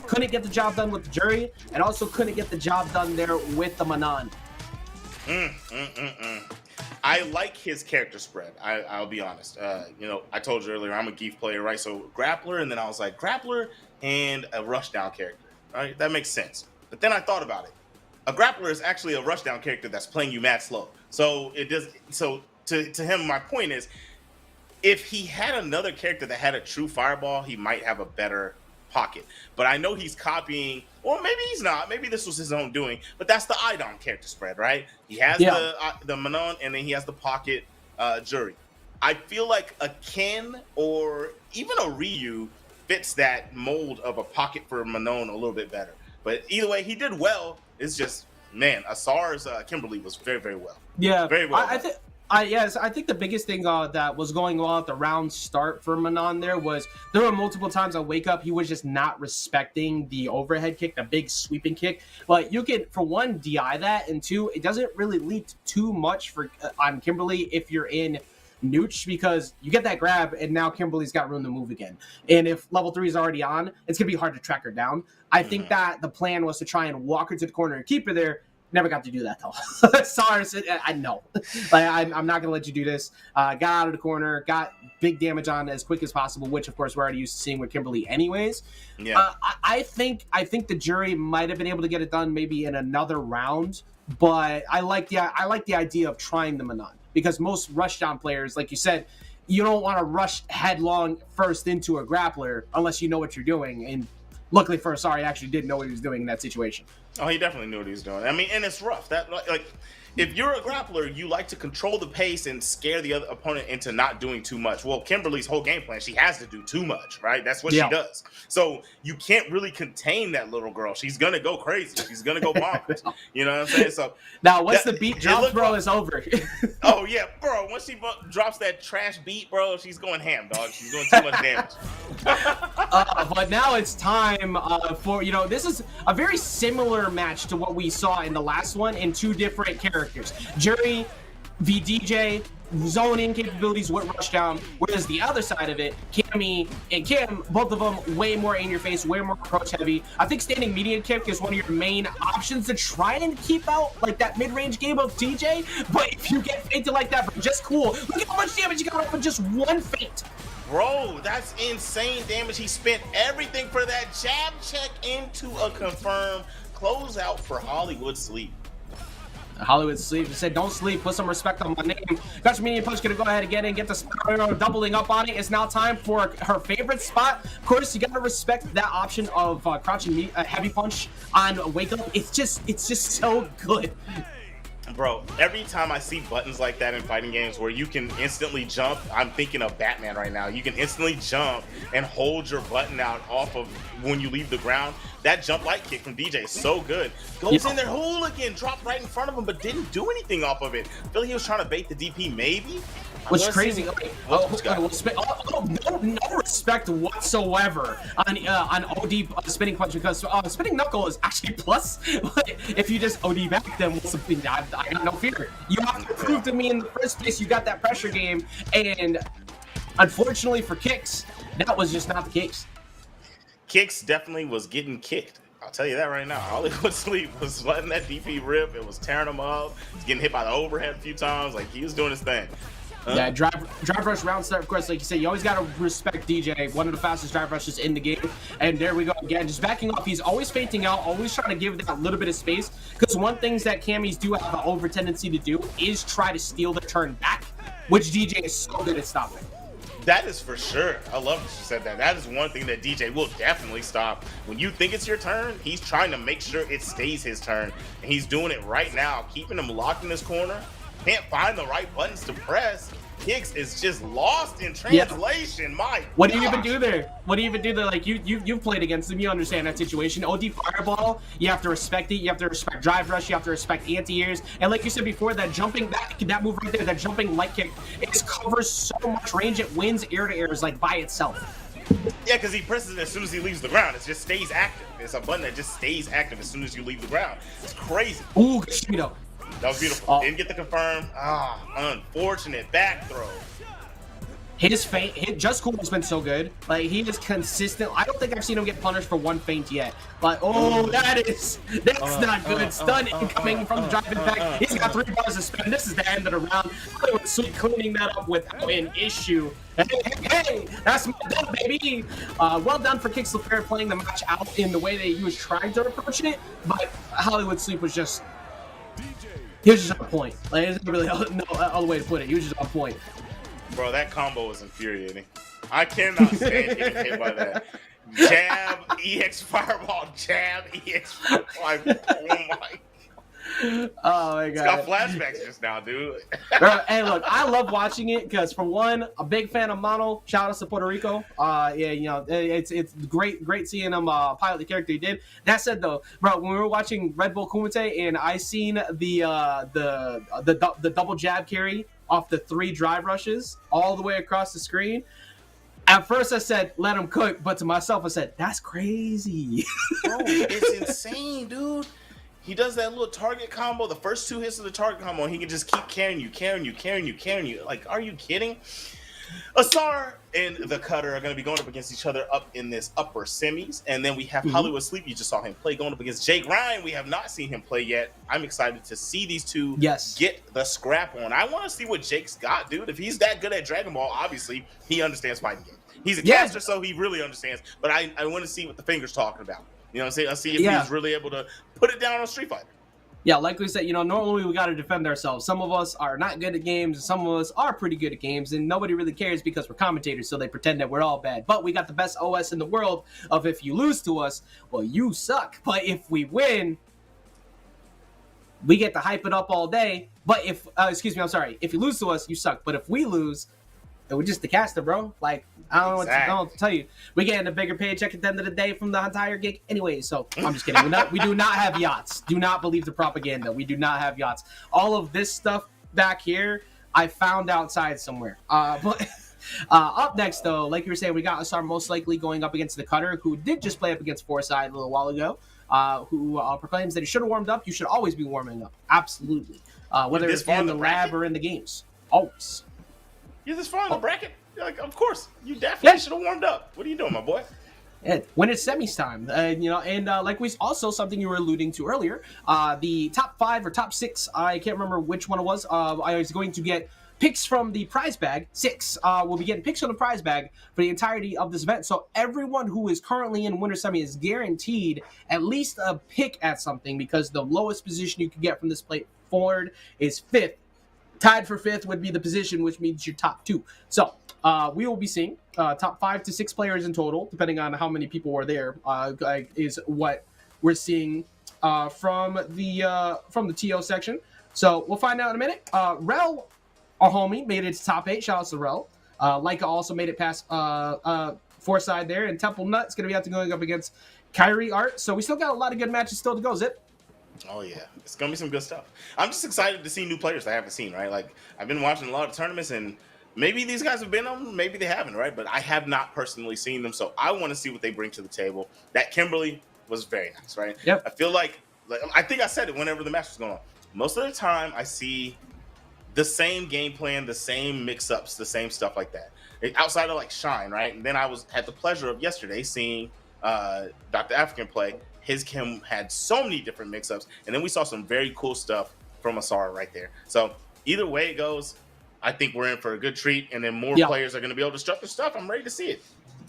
couldn't get the job done with the jury and also couldn't get the job done there with the Manon. I like his character spread. I'll be honest. You know, I told you earlier, I'm a Geef player, right? So grappler, and then I was like, grappler and a rushdown character, right? That makes sense. But then I thought about it. A grappler is actually a rushdown character that's playing you mad slow. So it does. So to him, my point is, if he had another character that had a true fireball, he might have a better pocket. But I know he's copying, or maybe he's not. Maybe this was his own doing. But that's the Idon character spread, right? He has the Manon, and then he has the pocket jury. I feel like a Ken or even a Ryu fits that mold of a pocket for Manon a little bit better. But either way, he did well. It's just, man, Asar's Kimberly was very, very well. Yeah, very well. I think the biggest thing that was going on at the round start for Manon there were multiple times on wake up he was just not respecting the overhead kick, the big sweeping kick. But you can, for one, DI that, and 2, it doesn't really lead too much on Kimberly if you're in Nooch, because you get that grab and now Kimberly's got room to move again. And if level 3 is already on, it's gonna be hard to track her down. I think that the plan was to try and walk her to the corner and keep her there. Never got to do that though. Sorry, I know. Like, I'm not gonna let you do this. Got out of the corner, got big damage on as quick as possible, which of course we're already used to seeing with Kimberly anyways. Yeah. I think the jury might have been able to get it done maybe in another round, but I like the idea of trying the Manon. Because most rushdown players, like you said, you don't want to rush headlong first into a grappler unless you know what you're doing. And luckily for Asar, he actually did know what he was doing in that situation. Oh, he definitely knew what he was doing. I mean, and it's rough. That like, if you're a grappler, you like to control the pace and scare the other opponent into not doing too much. Well, Kimberly's whole game plan, she has to do too much, right? That's what she does. So you can't really contain that little girl. She's going to go crazy. She's going to go bonkers. You know what I'm saying? So now, once the beat drops, bro, it's over. Oh, yeah, bro. Once she drops that trash beat, bro, she's going ham, dog. She's doing too much damage. But now it's time for, you know, this is a very similar match to what we saw in the last one in 2 different characters. Jury v DJ, zoning capabilities with Rushdown, whereas the other side of it, Cammy and Kim, both of them way more in your face, way more approach heavy. I think standing median kick is one of your main options to try and keep out like that mid-range game of DJ, but if you get fainted like that, just cool. Look at how much damage you got off with just 1 feint. Bro, that's insane damage. He spent everything for that jab check into a confirmed closeout for Hollywood Sleep. Hollywood Sleep said, don't sleep, put some respect on my name. Got your medium punch, gonna go ahead again and get the spot, doubling up on it. It's now time for her favorite spot. Of course, you gotta respect that option of crouching heavy punch on wake up. It's just so good. Bro, every time I see buttons like that in fighting games where you can instantly jump, I'm thinking of Batman right now. You can instantly jump and hold your button out off of when you leave the ground. That jump light kick from DJ is so good. Goes in there, hooligan, dropped right in front of him, but didn't do anything off of it. I feel like he was trying to bait the DP, maybe? What's crazy? No respect whatsoever on OD spinning punch, because spinning knuckle is actually plus. If you just OD back them, I got no fear. You have to prove to me in the first place you got that pressure game, and Unfortunately for Kicks, that was just not the case. Kicks definitely was getting kicked. I'll tell you that right now. Hollywood Sleep was letting that DP rip. It was tearing him up. He's getting hit by the overhead a few times. Like, he was doing his thing. Yeah, drive rush round start, of course, like you said, you always got to respect DJ, one of the fastest drive rushes in the game. And there we go again, just backing off. He's always fainting out, always trying to give that little bit of space, because one things that Camis do have an over tendency to do is try to steal the turn back, which DJ is so good at stopping. That is for sure. I love that you said that. That is one thing that DJ will definitely stop. When you think it's your turn, he's trying to make sure it stays his turn. And he's doing it right now, keeping him locked in this corner. Can't find the right buttons to press. Kicks is just lost in translation. My What do you even do there? What do you even do there? Like, you've played against him. You understand that situation. OD Fireball, you have to respect it. You have to respect Drive Rush. You have to respect anti-airs. And like you said before, that jumping, that move right there, that jumping light kick, it covers so much range. It wins air-to-airs, like, by itself. Yeah, because he presses it as soon as he leaves the ground. It just stays active. It's a button that just stays active as soon as you leave the ground. It's crazy. Ooh, good shimmy though. That was beautiful. Didn't get the confirm. Unfortunate back throw. His feint, Just Cool has been so good. Like, he is consistent. I don't think I've seen him get punished for one feint yet. But, that's not good. Stun incoming from the drive impact. He's got 3 bars to spend. This is the end of the round. Sweet cleaning that up without an issue. Hey, that's my done, baby. Well done for Kicks LaFair playing the match out in the way that he was trying to approach it. But Hollywood Sleep was just... He was just on point. Like, there's really no other way to put it. He was just on point. Bro, that combo was infuriating. I cannot stand getting hit by that. Jab, EX Fireball, jab, EX Fireball. Oh my god. It's got flashbacks just now, dude. Bro, hey, look, I love watching it because, for one, a big fan of Mono. Shout out to Puerto Rico. It's great seeing him pilot the character he did. That said, though, bro, when we were watching Red Bull Kumite and I seen the double jab carry off the 3 drive rushes all the way across the screen. At first, I said, let him cook, but to myself, I said, that's crazy. Bro, it's insane, dude. He does that little target combo, the first 2 hits of the target combo, and he can just keep carrying you. Like, are you kidding? Asar and the Cutter are going to be going up against each other up in this upper semis. And then we have Hollywood Sleep. You just saw him play, going up against Jake Ryan. We have not seen him play yet. I'm excited to see these two get the scrap on. I want to see what Jake's got, dude. If he's that good at Dragon Ball, obviously, he understands fighting games. He's a caster, so he really understands. But I want to see what the finger's talking about. You know what I'm saying? I'll see if he's really able to put it down on Street Fighter. Yeah, like we said, normally we got to defend ourselves. Some of us are not good at games, and some of us are pretty good at games, and nobody really cares because we're commentators, so they pretend that we're all bad. But we got the best OS in the world of, if you lose to us, well, you suck. But if we win, we get to hype it up all day. But if you lose to us, you suck. But if we lose, we're just the caster, bro. Like, I don't know what to tell you. We getting a bigger paycheck at the end of the day from the entire gig anyway, so I'm just kidding. We do not have yachts. Do not believe the propaganda. We do not have yachts. All of this stuff back here, I found outside somewhere. But up next, though, like you were saying, we got Asar most likely going up against the Cutter, who did just play up against Foresight a little while ago, who proclaims that he should have warmed up. You should always be warming up. Absolutely. Whether it's in the lab or in the games. Always. You're this far in the bracket? Like, of course, you definitely should have warmed up. What are you doing, my boy? Yeah, when it's semis time, like we also, something you were alluding to earlier, the top 5 or top 6, I can't remember which one it was. I was going to get picks from the prize bag. 6 will be getting picks from the prize bag for the entirety of this event. So everyone who is currently in winter semi is guaranteed at least a pick at something, because the lowest position you can get from this plate forward is 5th. Tied for 5th would be the position, which means your top 2. So we will be seeing top 5 to 6 players in total, depending on how many people are there, is what we're seeing from the TO section. So we'll find out in a minute. Rel, our homie, made it to top 8. Shout out to Rel. Leica also made it past Foresight there, and Temple Nut's going to be out to going up against Kyrie Art. So we still got a lot of good matches still to go, Zip. Oh, yeah. It's going to be some good stuff. I'm just excited to see new players I haven't seen, right? Like, I've been watching a lot of tournaments, and maybe these guys have been on them, maybe they haven't, right? But I have not personally seen them, so I want to see what they bring to the table. That Kimberly was very nice, right? Yep. I feel like I think I said it whenever the match was going on. Most of the time, I see the same game plan, the same mix-ups, the same stuff like that. outside of like Shine, right? And then I had the pleasure of yesterday seeing Dr. African play. His Kim had so many different mix-ups, and then we saw some very cool stuff from Asara right there. So either way it goes, I think we're in for a good treat, and then more players are going to be able to strut their stuff. I'm ready to see it.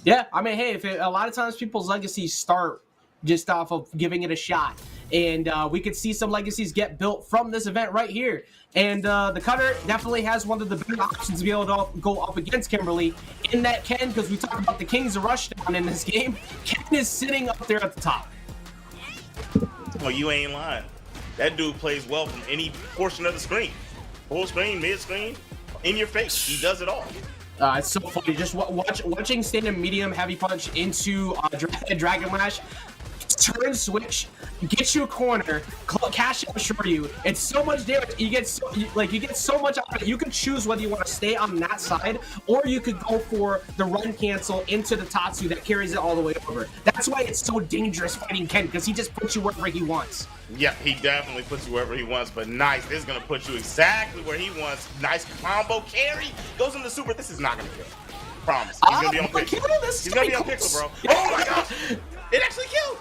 Yeah, I mean, hey, a lot of times people's legacies start just off of giving it a shot. And we could see some legacies get built from this event right here. And the Cutter definitely has one of the better options to be able to go up against Kimberly in that Ken, because we talk about the Kings of Rushdown in this game. Ken is sitting up there at the top. Oh, you ain't lying. That dude plays well from any portion of the screen. Full screen, mid screen, in your face. He does it all. It's so funny. Just watching stand-up medium heavy punch into Dragon Lash. Turn switch, get you a corner, cash out short you. It's so much damage. You get so much out of it. You can choose whether you want to stay on that side, or you could go for the run cancel into the Tatsu that carries it all the way over. That's why it's so dangerous fighting Ken, because he just puts you wherever he wants. Yeah, he definitely puts you wherever he wants, but nice. This is going to put you exactly where he wants. Nice combo carry. Goes into super. This is not going to kill. Promise. He's going to be on pixel. He's going to be on pixel, bro. Oh my gosh. It actually killed.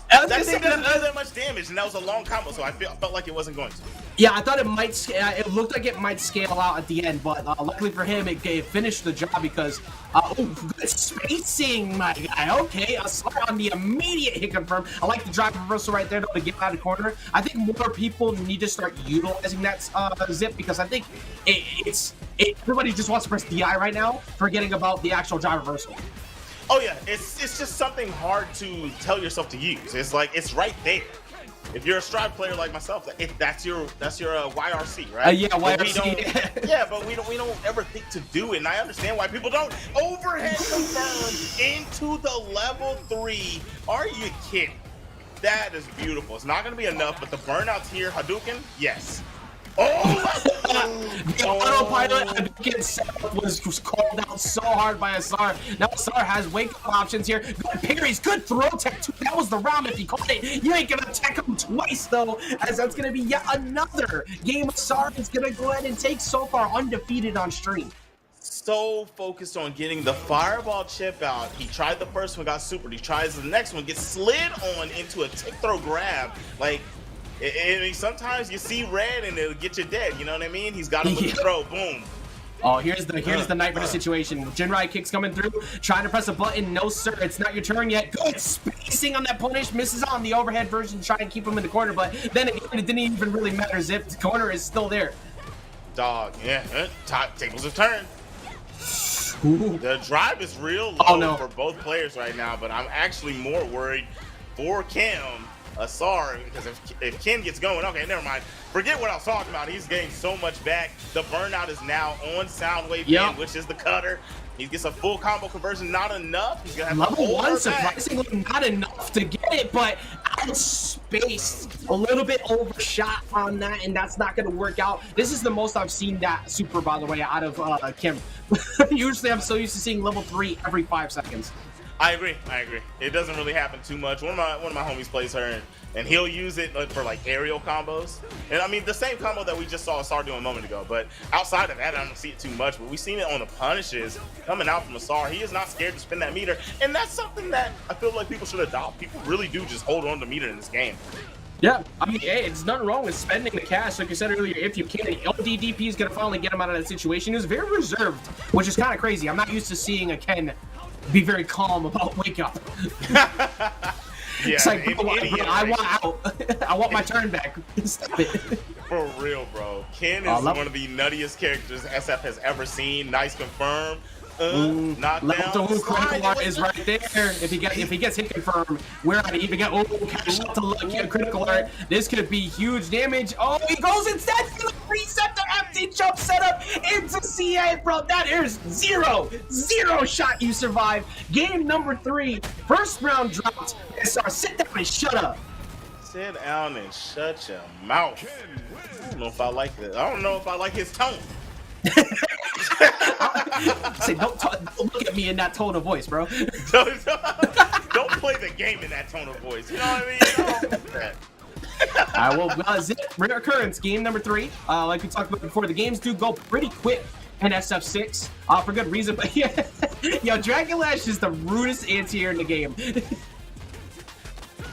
That thing doesn't do that much damage, and that was a long combo, so I felt like it wasn't going to. Yeah, I thought it might. It looked like it might scale out at the end, but luckily for him, it finished the job because good spacing, my guy. Okay, Asara on the immediate hit confirm. I like the drive reversal right there though, to get out of the corner. I think more people need to start utilizing that zip, because I think everybody just wants to press DI right now, forgetting about the actual drive reversal. Oh yeah, it's just something hard to tell yourself to use. It's like it's right there. If you're a Strive player like myself, that's your YRC, right? Yeah, YRC. Yeah, but we don't ever think to do it, and I understand why people don't. Overhead confirm into the level 3. Are you kidding? That is beautiful. It's not going to be enough, but the burnouts here, Hadouken, yes. The autopilot Hadouken setup was called out so hard by Asar. Now Asar has wake-up options here. Good parries, good throw tech too. That was the round if he caught it. You ain't gonna tech him twice though, as that's gonna be yet another game Asar is gonna go ahead and take so far undefeated on stream. So focused on getting the fireball chip out. He tried the first one, got supered. He tries the next one, gets slid on into a tick throw grab. Like, I mean, sometimes you see red and it'll get you dead. You know what I mean? He's got him with the throw. Boom. Oh, here's the nightmare situation. Jinrai kicks coming through, trying to press a button. No, sir, it's not your turn yet. Good spacing on that punish. Misses on the overhead version, trying to keep him in the corner. But then again, it didn't even really matter. Zip, the corner is still there. Dog, yeah. Tables have turned. Ooh. The drive is real low for both players right now, but I'm actually more worried for Kim. Asar, because if Ken gets going, okay, never mind. Forget what I was talking about. He's getting so much back. The burnout is now on Soundwave, which is the cutter. He gets a full combo conversion, not enough. He's gonna have level 1, surprisingly not enough to get it, but outspaced, a little bit overshot on that, and that's not gonna work out. This is the most I've seen that super, by the way, out of Kim. Usually I'm so used to seeing level 3 every 5 seconds. I agree. It doesn't really happen too much. One of my homies plays her, and he'll use it for like aerial combos. And I mean the same combo that we just saw Asar do a moment ago. But outside of that, I don't see it too much. But we've seen it on the punishes coming out from Asar. He is not scared to spin that meter, and that's something that I feel like people should adopt. People really do just hold on to meter in this game. Yeah, I mean, hey, it's nothing wrong with spending the cash, like you said earlier, if you can. LDDP is going to finally get him out of that situation. He was very reserved, which is kind of crazy. I'm not used to seeing a Ken be very calm about wake up. It's like, bro, I want out. I want my turn back. Stop it. For real, bro. Ken is one of the nuttiest characters SF has ever seen. Nice confirm. Knockdown. Critical art is right there. If he gets hit confirmed, we're not even get cash out to lucky critical art. This could be huge damage. Oh, he goes instead for the preceptor empty jump setup into CA, bro. That is zero shot you survive. Game number 3, first round dropped. SR, sit down and shut up. Sit down and shut your mouth. I don't know if I like this. I don't know if I like his tone. Say, don't look at me in that tone of voice, bro. Don't play the game in that tone of voice. You know what I mean? I will zip rare occurrence. Game number 3. Like we talked about before, the games do go pretty quick and SF6 for good reason. But yeah, yo, Dragon Lash is the rudest anti-air in the game.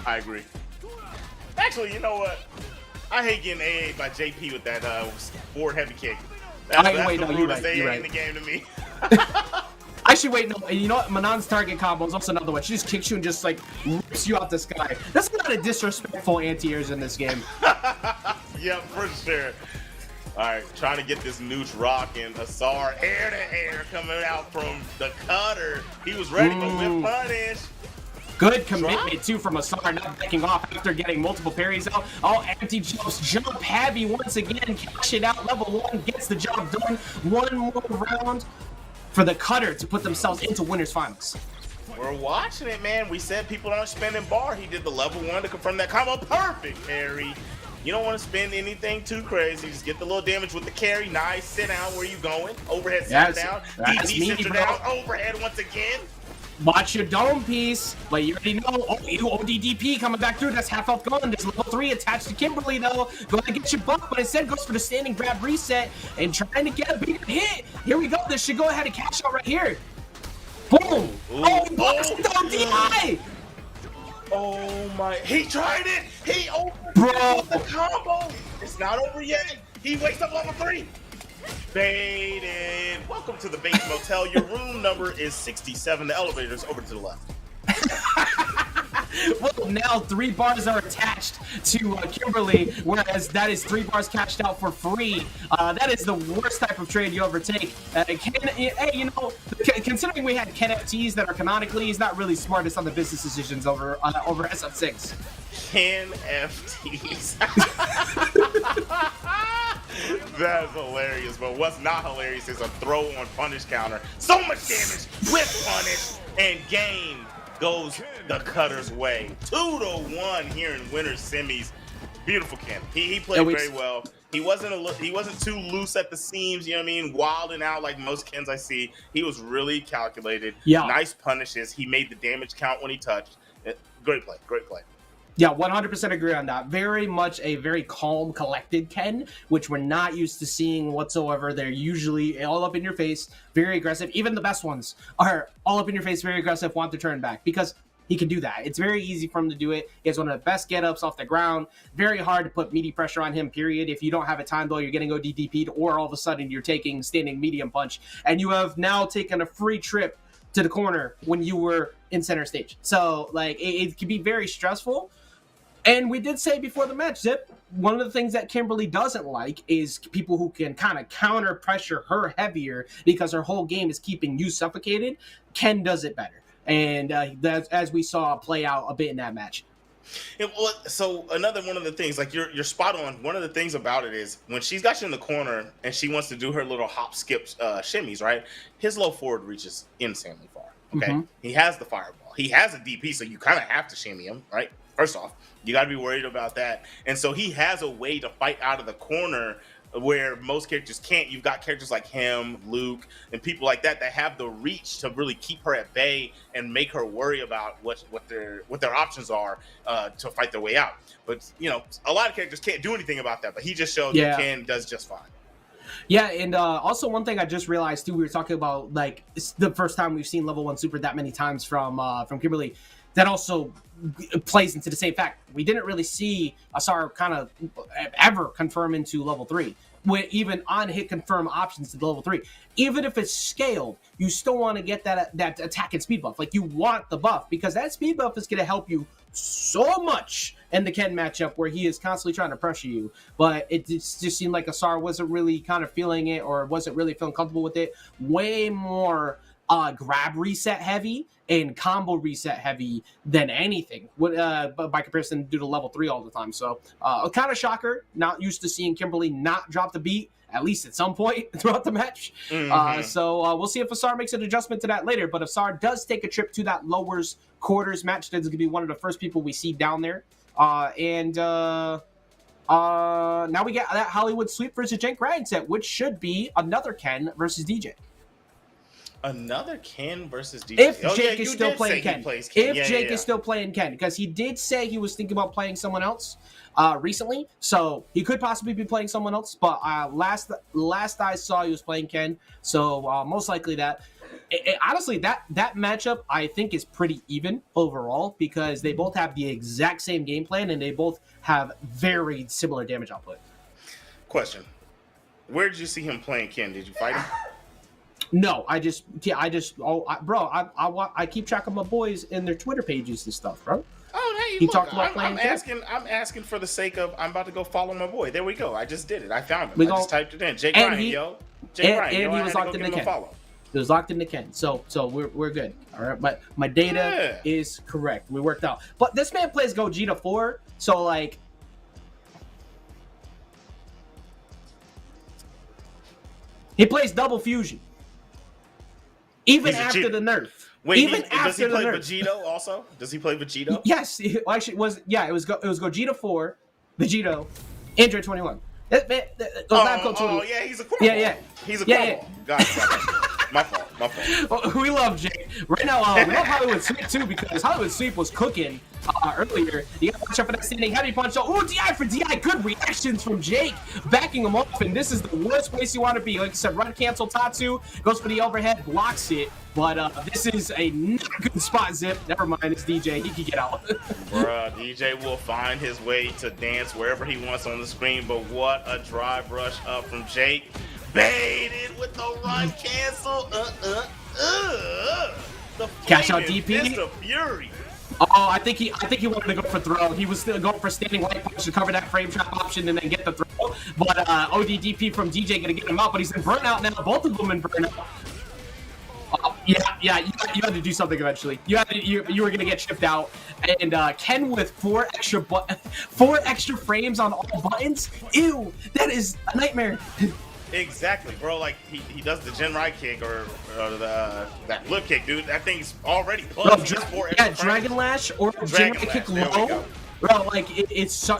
I agree. Actually, you know what? I hate getting AA by JP with that forward heavy kick. That's the rudest AA in the game to me. Actually, wait, no. You know what? Manon's target combo is also another one. She just kicks you and just like rips you out the sky. That's a lot of disrespectful anti-airs in this game. Yeah, for sure. All right, trying to get this Nooch rock and Asar air to air coming out from the cutter. He was ready for whip punish. Good commitment, too, from Asar, not backing off after getting multiple parries out. Oh, empty jumps, jump heavy once again, cash it out. Level 1 gets the job done. One more round for the cutter to put themselves into winners finals. We're watching it, man. We said people aren't spending bar. He did the level 1 to confirm that combo. Perfect parry. You don't want to spend anything too crazy. Just get the little damage with the carry. Nice. Sit down. Where you going? Overhead center down. DP center down. Overhead once again. Watch your dome piece. But you already know. Oh, you ODDP coming back through. That's half health gone. There's level 3 attached to Kimberly, though. Go ahead and get your buff. But instead goes for the standing grab reset and trying to get a bigger hit. Here we go. This should go ahead and cash out right here. Boom. Oh, he blocks it though. DI. Oh my, he tried it! He opened the combo! It's not over yet! He wakes up level 3! Baited! Welcome to the base motel. Your room number is 67. The elevator's over to the left. Well, now 3 bars are attached to Kimberly, whereas that is 3 bars cashed out for free. That is the worst type of trade you ever take. Hey, you know, considering we had Ken FTs that are canonically, he's not really smartest on the business decisions over SF6. Ken FTs. That's hilarious, but what's not hilarious is a throw on punish counter. So much damage with punish, and game goes the cutter's way. 2-1 here in winners semis. Beautiful Ken. He played very well. He wasn't too loose at the seams, you know what I mean? Wilding out like most Kens I see. He was really calculated. Yeah. Nice punishes. He made the damage count when he touched. Great play. Great play. Yeah, 100% agree on that. Very much a very calm, collected Ken, which we're not used to seeing whatsoever. They're usually all up in your face, very aggressive. Even the best ones are all up in your face, very aggressive, want to turn back because he can do that. It's very easy for him to do it. He has one of the best get-ups off the ground. Very hard to put meaty pressure on him, period. If you don't have a time though, you're getting ODDP'd, or all of a sudden you're taking standing medium punch, and you have now taken a free trip to the corner when you were in center stage. So, like, it can be very stressful. And we did say before the match, Zip, one of the things that Kimberly doesn't like is people who can kind of counter pressure her heavier because her whole game is keeping you suffocated. Ken does it better. And that's, as we saw play out a bit in that match. So another one of the things, like you're spot on. One of the things about it is when she's got you in the corner and she wants to do her little hop, skip, shimmies, right? His low forward reaches insanely far. Okay, He has the fireball. He has a DP, so you kind of have to shimmy him, right? First off, you got to be worried about that. And so he has a way to fight out of the corner where most characters can't. You've got characters like him, Luke, and people like that have the reach to really keep her at bay and make her worry about what their options are to fight their way out. But, you know, a lot of characters can't do anything about that. But he just showed that Ken does just fine. Yeah, and also one thing I just realized, too, we were talking about, like, it's the first time we've seen level 1 super that many times from Kimberly. That also plays into the same fact. We didn't really see Asar kind of ever confirm into level 3. With even on hit confirm options to level 3. Even if it's scaled, you still want to get that attack and speed buff. Like, you want the buff because that speed buff is going to help you so much in the Ken matchup where he is constantly trying to pressure you. But it just seemed like Asar wasn't really kind of feeling it or wasn't really feeling comfortable with it. Way more grab reset heavy and combo reset heavy than anything by comparison due to level 3 all the time. So a kind of shocker, not used to seeing Kimberly not drop the beat, at least at some point throughout the match. So we'll see if Asar makes an adjustment to that later. But if Asar does take a trip to that lowers quarters match, that's going to be one of the first people we see down there. Now we get that Hollywood Sweep versus Cenk Ryan set, which should be another Ken versus DJ. Another Ken versus DJ. If Oh, Jake yeah, is you still did playing say Ken. he plays Ken. If Jake is still playing Ken, because he did say he was thinking about playing someone else recently, so he could possibly be playing someone else. But last I saw, he was playing Ken, so most likely that. Honestly, that matchup I think is pretty even overall because they both have the exact same game plan and they both have very similar damage output. Question: where did you see him playing Ken? Did you fight him? No, I keep track of my boys and their Twitter pages and stuff, bro. Oh, hey, He look, talked about I'm playing asking for the sake of I'm about to go follow my boy. There we go. I just did it. I found him. We I go- just typed it in. Jake and Ryan, he- yo. Jake Ryan, yo. he I was had to locked go into give him a Ken. follow. It was locked into Ken, so we're good. All right, but my data is correct. We worked out. But this man plays Gogeta 4, so like. He plays double fusion. Even after the nerf. Wait, even does he after the play nerf. Vegito also? Does he play Vegito? Yes, actually, it was Gogeta 4, Vegito, Android 21. Code Yeah, he's a cornball. Yeah. He's a cornball. Yeah. Got it. My fault. Well, we love Jake. Right now, we love Hollywood Sweep too because Hollywood Sweep was cooking earlier. You got to watch out for that standing heavy punch. Oh, DI for DI. Good reactions from Jake, backing him off. And this is the worst place you want to be. Like I said, run cancel Tatsu, goes for the overhead, blocks it. But this is a not good spot, Zip. Never mind, it's DJ. He can get out. Bruh, DJ will find his way to dance wherever he wants on the screen. But what a drive rush up from Jake. Baited with the run cancel. The Cash out flaming DP. fist of fury. Oh, I think he wanted to go for throw. He was still going for standing white punch to cover that frame trap option and then get the throw. But ODDP from DJ gonna get him out, but he's in burnout now. Both of them in burnout. Yeah, you had to do something eventually. You were gonna get shipped out, and Ken with four extra frames on all buttons. Ew, that is a nightmare. Exactly, bro. Like he does the Gen Rai kick or that flip kick, dude. That thing's already plus. Dragon Lash or Gen Rai kick low. Bro, like it's so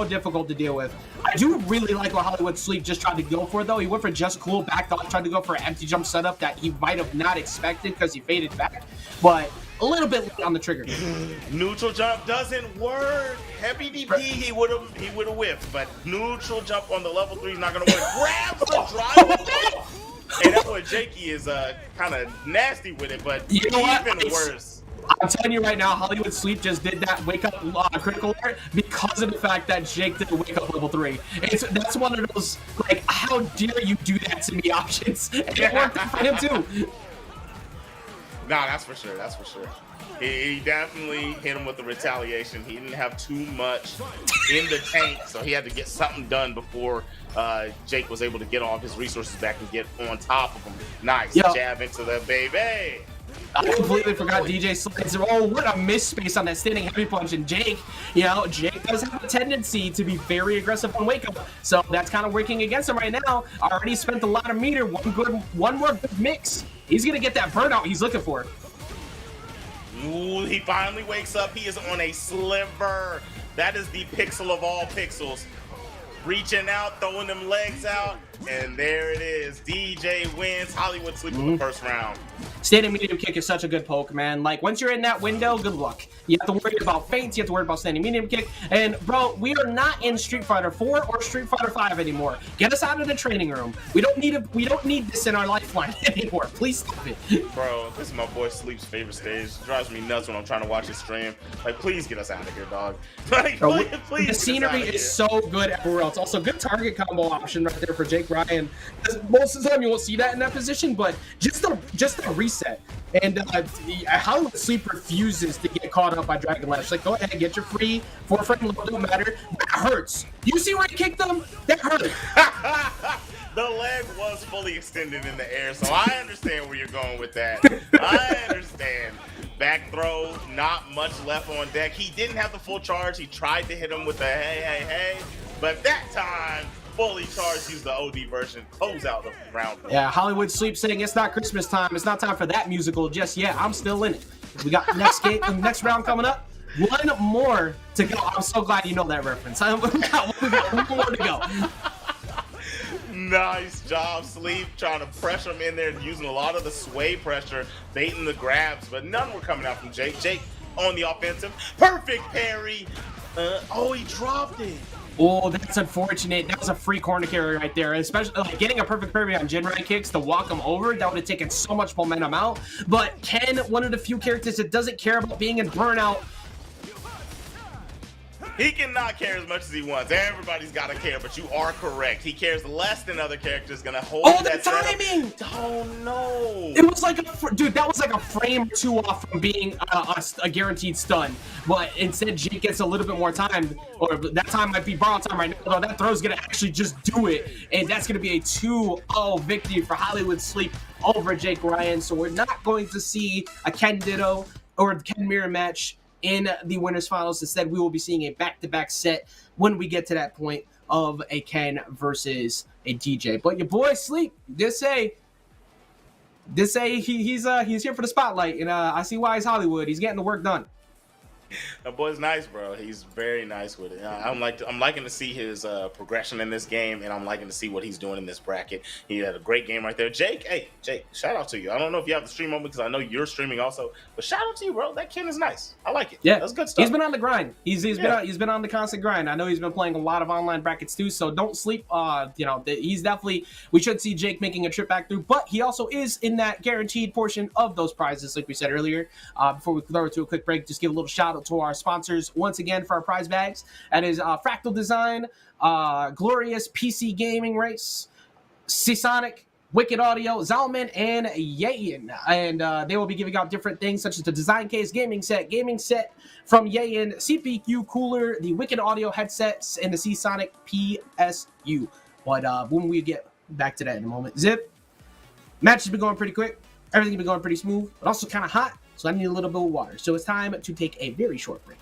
difficult to deal with. I do really like what Hollywood Sleep just tried to go for though. He went for just cool, backed off, tried to go for an empty jump setup that he might have not expected because he faded back, but a little bit late on the trigger. Neutral jump doesn't work. Heavy DP he would have whiffed, but neutral jump on the level 3 is not gonna work. Grabs the drive. And that boy Jakey is kind of nasty with it, but you know even what? worse. I'm telling you right now, Hollywood Sleep just did that wake up critical alert because of the fact that Jake didn't wake up level 3. That's one of those, like, how dare you do that to me options. And it worked out for him too. Nah, that's for sure. That's for sure. He definitely hit him with the retaliation. He didn't have too much in the tank, so he had to get something done before Jake was able to get all of his resources back and get on top of him. Nice jab into the baby. I completely forgot DJ slides. Oh, what a miss space on that standing heavy punch. And Jake, Jake does have a tendency to be very aggressive on wake up. So that's kind of working against him right now. Already spent a lot of meter. One more good mix. He's going to get that burnout he's looking for. Ooh, he finally wakes up. He is on a sliver. That is the pixel of all pixels. Reaching out, throwing them legs out, and there it is. DJ wins. Hollywood Sleep in the first round. Standing medium kick is such a good poke, man. Like, once you're in that window, good luck. You have to worry about feints. You have to worry about standing medium kick. And, bro, we are not in Street Fighter 4 or Street Fighter 5 anymore. Get us out of the training room. We don't need this in our lifeline anymore. Please stop it. Bro, this is my boy Sleep's favorite stage. It drives me nuts when I'm trying to watch his stream. Like, please get us out of here, dog. Like, bro, please the scenery is so good everywhere else. Also, good target combo option right there for Jake Ryan. Most of the time, you won't see that in that position, but just a reset. And Hollywood Sleep refuses to get caught up by Dragon Lash. Like, go ahead, get your free 4-frame low, don't matter. That hurts. You see where he kicked them? That hurt. The leg was fully extended in the air, so I understand where you're going with that. I understand. Back throw, not much left on deck. He didn't have the full charge. He tried to hit him with a hey, but that time, fully charged, used the OD version, close out the round. Yeah, Hollywood Sleep saying it's not Christmas time. It's not time for that musical just yet. I'm still in it. We got the next round coming up. One more to go. I'm so glad you know that reference. We got one more to go. Nice job, Sleep, trying to pressure him in there, using a lot of the sway pressure, baiting the grabs, but none were coming out from Jake. Jake on the offensive. Perfect parry. Oh, he dropped it. Oh, that's unfortunate. That was a free corner carry right there. Especially like getting a perfect parry on Jinrai kicks to walk him over. That would have taken so much momentum out. But Ken, one of the few characters that doesn't care about being in burnout. He cannot care as much as he wants. Everybody's got to care, but you are correct. He cares less than other characters. Gonna hold the timing! Oh no! It was like dude, that was like a frame or two off from being a guaranteed stun. But instead, Jake gets a little bit more time, or that time might be borrowed time right now. Though that throw's gonna actually just do it, and that's gonna be a 2-0 victory for Hollywood Sleep over Jake Ryan. So we're not going to see a Ken Ditto or Ken Mirror match in the winners finals. Instead, we will be seeing a back-to-back set when we get to that point of a Ken versus a DJ. But your boy Sleep did say he's here for the spotlight, and I see why he's Hollywood. He's getting the work done. That boy's nice, bro. He's very nice with it. I'm liking to see his progression in this game, and I'm liking to see what he's doing in this bracket. He had a great game right there. Jake, hey, Jake, shout out to you. I don't know if you have the stream on because I know you're streaming also, but shout out to you, bro. That Ken is nice. I like it. Yeah, that's good stuff. He's been on the grind. He's been on the constant grind. I know he's been playing a lot of online brackets too, so don't sleep. He's definitely. We should see Jake making a trip back through, but he also is in that guaranteed portion of those prizes, like we said earlier. Before we throw it to a quick break, just give a little shout out to our sponsors once again for our prize bags. That is Fractal Design, Glorious PC Gaming Race, Seasonic, Wicked Audio, Zalman, and Yayin. And they will be giving out different things such as the design case, gaming set from Yayin, CPU cooler, the Wicked Audio headsets, and the Seasonic PSU. But when we get back to that in a moment. Zip, match has been going pretty quick. Everything's been going pretty smooth, but also kind of hot. So I need a little bit of water. So it's time to take a very short break.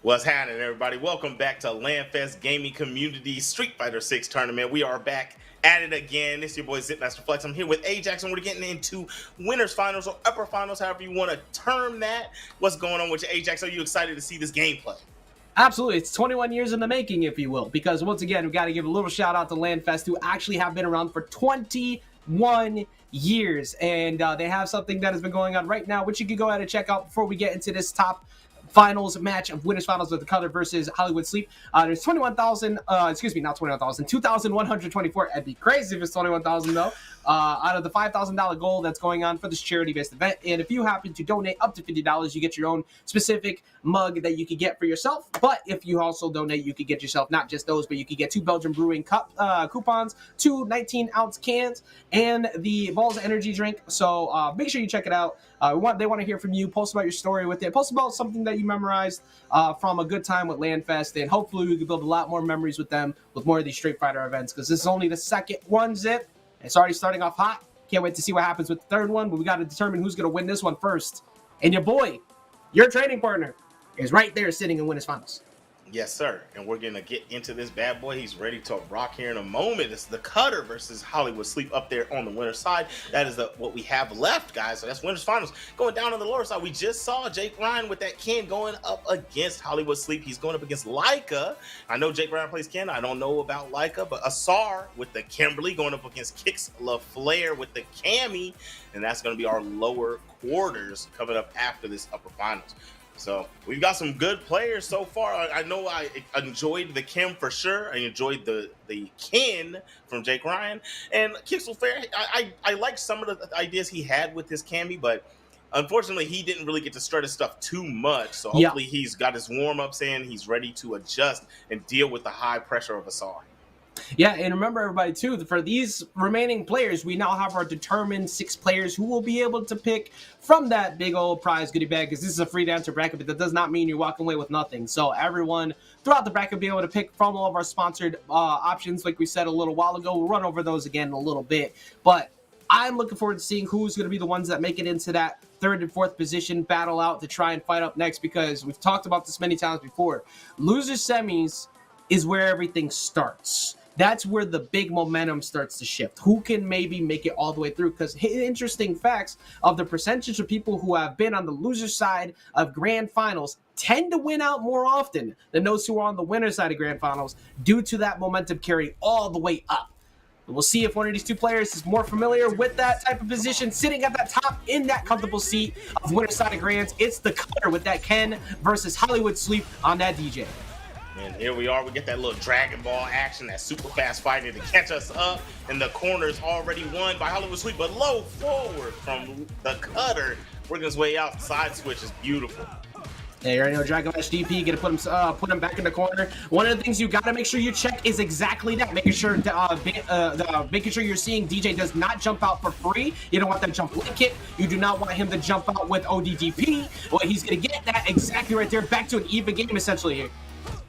What's happening, everybody? Welcome back to LANFest Gaming Community Street Fighter 6 Tournament. We are back at it again. This is your boy Zipmaster Flex. I'm here with Ajax, and we're getting into winners finals or upper finals, however you want to term that. What's going on with you, Ajax? Are you excited to see this gameplay? Absolutely. It's 21 years in the making, if you will, because once again, we've got to give a little shout out to LANFest, who actually have been around for 21 years, and they have something that has been going on right now, which you can go ahead and check out before we get into this top finals match of winners finals with the Cutter versus Hollywood Sleep. There's 21,000, excuse me, not 21,000, 2,124. It'd be crazy if it's 21,000 though. Out of the $5,000 goal that's going on for this charity-based event. And if you happen to donate up to $50, you get your own specific mug that you could get for yourself. But if you also donate, you could get yourself not just those, but you could get 2 Belgian Brewing cup coupons, 2 19-ounce cans, and the Balls Energy drink. So make sure you check it out. They want to hear from you. Post about your story with it. Post about something that you memorized from a good time with LANFest, and hopefully we can build a lot more memories with them with more of these Street Fighter events, because this is only the second one, Zip. It's already starting off hot. Can't wait to see what happens with the third one, but we got to determine who's going to win this one first. And your boy, your training partner, is right there sitting in winners finals. Yes, sir. And we're going to get into this bad boy. He's ready to rock here in a moment. It's the Cutter versus Hollywood Sleep up there on the winner's side. That is what we have left, guys. So that's winners finals. Going down on the lower side, we just saw Jake Ryan with that Ken going up against Hollywood Sleep. He's going up against Leica. I know Jake Ryan plays Ken. I don't know about Leica, but Asar with the Kimberly going up against Kix LaFlair with the Cammy. And that's going to be our lower quarters coming up after this upper finals. So we've got some good players so far. I know I enjoyed the Kim for sure. I enjoyed the Ken from Jake Ryan. And Kix LaFlair, I liked some of the ideas he had with his Cammy, but unfortunately he didn't really get to strut his stuff too much. So hopefully he's got his warm-ups in. He's ready to adjust and deal with the high pressure of Asar. Yeah, and remember, everybody, too, for these remaining players, we now have our determined 6 players who will be able to pick from that big old prize goodie bag, because this is a free to enter bracket, but that does not mean you're walking away with nothing. So everyone throughout the bracket will be able to pick from all of our sponsored options, like we said a little while ago. We'll run over those again in a little bit. But I'm looking forward to seeing who's going to be the ones that make it into that 3rd and 4th position battle out to try and fight up next, because we've talked about this many times before. Loser semis is where everything starts. That's where the big momentum starts to shift. Who can maybe make it all the way through? Because interesting facts of the percentage of people who have been on the loser side of grand finals tend to win out more often than those who are on the winner side of grand finals, due to that momentum carrying all the way up. We'll see if one of these 2 players is more familiar with that type of position, sitting at that top in that comfortable seat of winner side of grands. It's the Cutter with that Ken versus Hollywood Sleep on that DJ. And here we are. We get that little Dragon Ball action, that super fast fighting to catch us up. And the corner is already won by Hollywood Sleep, but low forward from the Cutter, working his way out. Side switch is beautiful. Yeah, you already know Dragon Lash DP, gonna put him back in the corner. One of the things you gotta make sure you check is exactly that, making sure you're seeing DJ does not jump out for free. You don't want that jump leg kick. You do not want him to jump out with ODDP. Well, he's gonna get that exactly right there, back to an even game essentially here.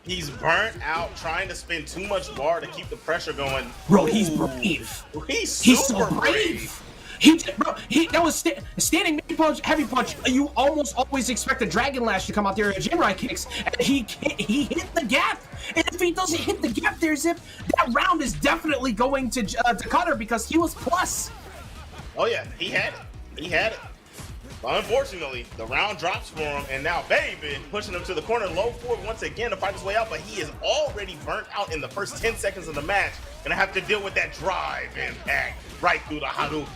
He's burnt out trying to spend too much bar to keep the pressure going. Bro, he's brave. He's so brave. That was standing mid punch, heavy punch. You almost always expect a Dragon Lash to come out there and Jinrai kicks, and he hit the gap. And if he doesn't hit the gap there, Zip, that round is definitely going to Cutter, because he was plus. Oh yeah, he had it. He had it. But unfortunately, the round drops for him, and now Baby pushing him to the corner, low forward once again to fight his way out, but he is already burnt out in the first 10 seconds of the match. Gonna have to deal with that drive impact right through the Hadouken.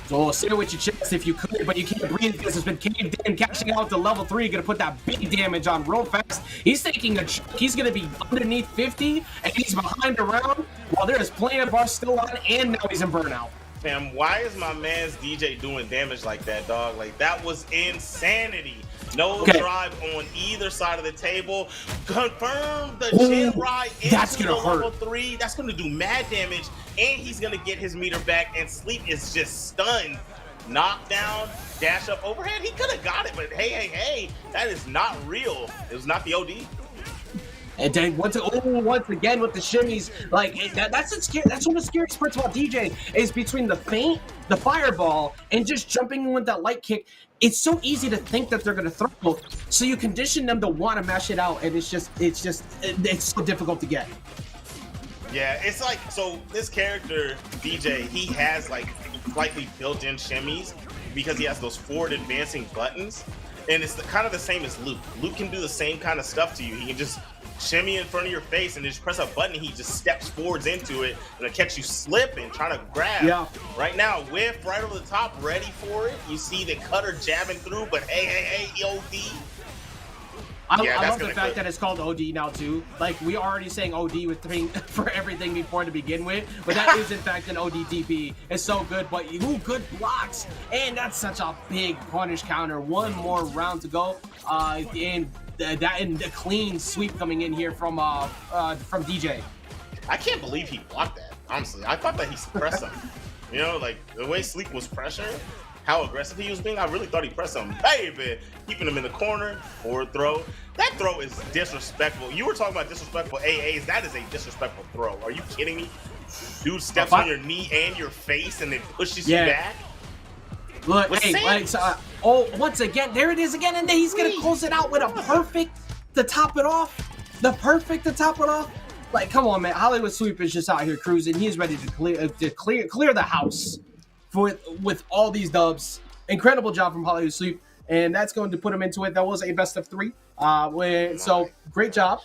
So say it with your chest if you could, but you can't breathe because it's been caved in. Catching out to level 3, gonna put that big damage on real fast. He's taking a chunk. He's gonna be underneath 50, and he's behind around while there is plenty of bars still on, and now he's in burnout. Fam, why is my man's DJ doing damage like that, dog? Like, that was insanity. No drive on either side of the table. Confirm the chin ride into the level 3. That's going to do mad damage, and he's going to get his meter back, and Sleep is just stunned. Knockdown, dash up overhead. He could have got it, but hey, that is not real. It was not the OD. And then once again with the shimmies, like that's one of the scariest parts about DJ is between the feint, the fireball, and just jumping in with that light kick. It's so easy to think that they're gonna throw, so you condition them to want to mash it out, and it's so difficult to get. Yeah, it's like, so this character DJ, he has like slightly built-in shimmies because he has those forward advancing buttons, and it's kind of the same as Luke. Luke can do the same kind of stuff to you. He can just shimmy in front of your face and just press a button, and he just steps forwards into it and it'll catch you slipping, trying to grab. Yeah. Right now, whiff right over the top, ready for it. You see the cutter jabbing through, but hey, OD. I love the fact that it's called OD now too. Like, we already saying OD for everything before to begin with, but that is in fact an ODDP. It's so good, but good blocks, and that's such a big punish counter. One more round to go, and the clean sweep coming in here from DJ. I can't believe he blocked that. Honestly, I thought that he suppressed him. You know, like the way Sleek was pressuring, how aggressive he was being, I really thought he pressed him, baby, keeping him in the corner, forward throw. That throw is disrespectful. You were talking about disrespectful AAs. That is a disrespectful throw. Are you kidding me? Dude steps on your knee and your face and then pushes you back. Look, once again, there it is again, and then he's gonna close it out with a perfect to top it off. Like, come on, man. Hollywood Sweep is just out here cruising. He's ready to clear the house with all these dubs. Incredible job from Hollywood Sweep, and that's going to put him into it. That was a best of 3. So great job.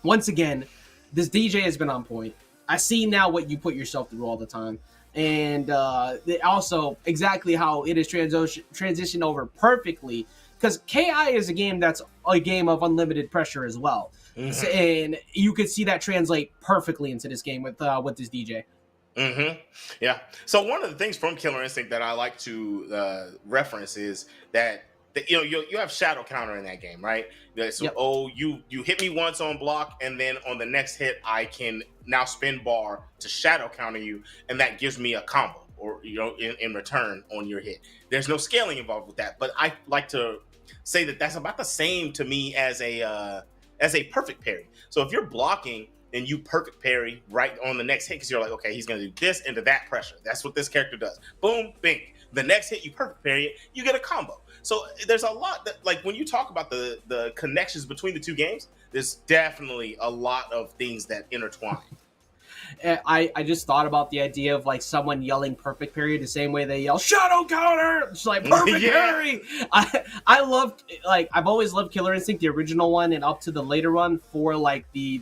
Once again, this DJ has been on point. I see now what you put yourself through all the time, and also exactly how it is transitioned over perfectly. Because KI is a game that's a game of unlimited pressure as well, and you could see that translate perfectly into this game with this DJ. Yeah. So one of the things from Killer Instinct that I like to reference is that you have shadow counter in that game, right? So you hit me once on block, and then on the next hit I can now spin bar to shadow counter you, and that gives me a combo, or in return on your hit. There's no scaling involved with that, but I like to say that that's about the same to me as a perfect parry. So if you're blocking and you perfect parry right on the next hit, because you're like, okay, he's going to do this into that pressure. That's what this character does. Boom, bing. The next hit, you perfect parry it, you get a combo. So there's a lot that, like, when you talk about the connections between the two games, there's definitely a lot of things that intertwine. I just thought about the idea of like someone yelling perfect parry the same way they yell shadow counter. It's like perfect parry. I've always loved Killer Instinct, the original one, and up to the later one, for like the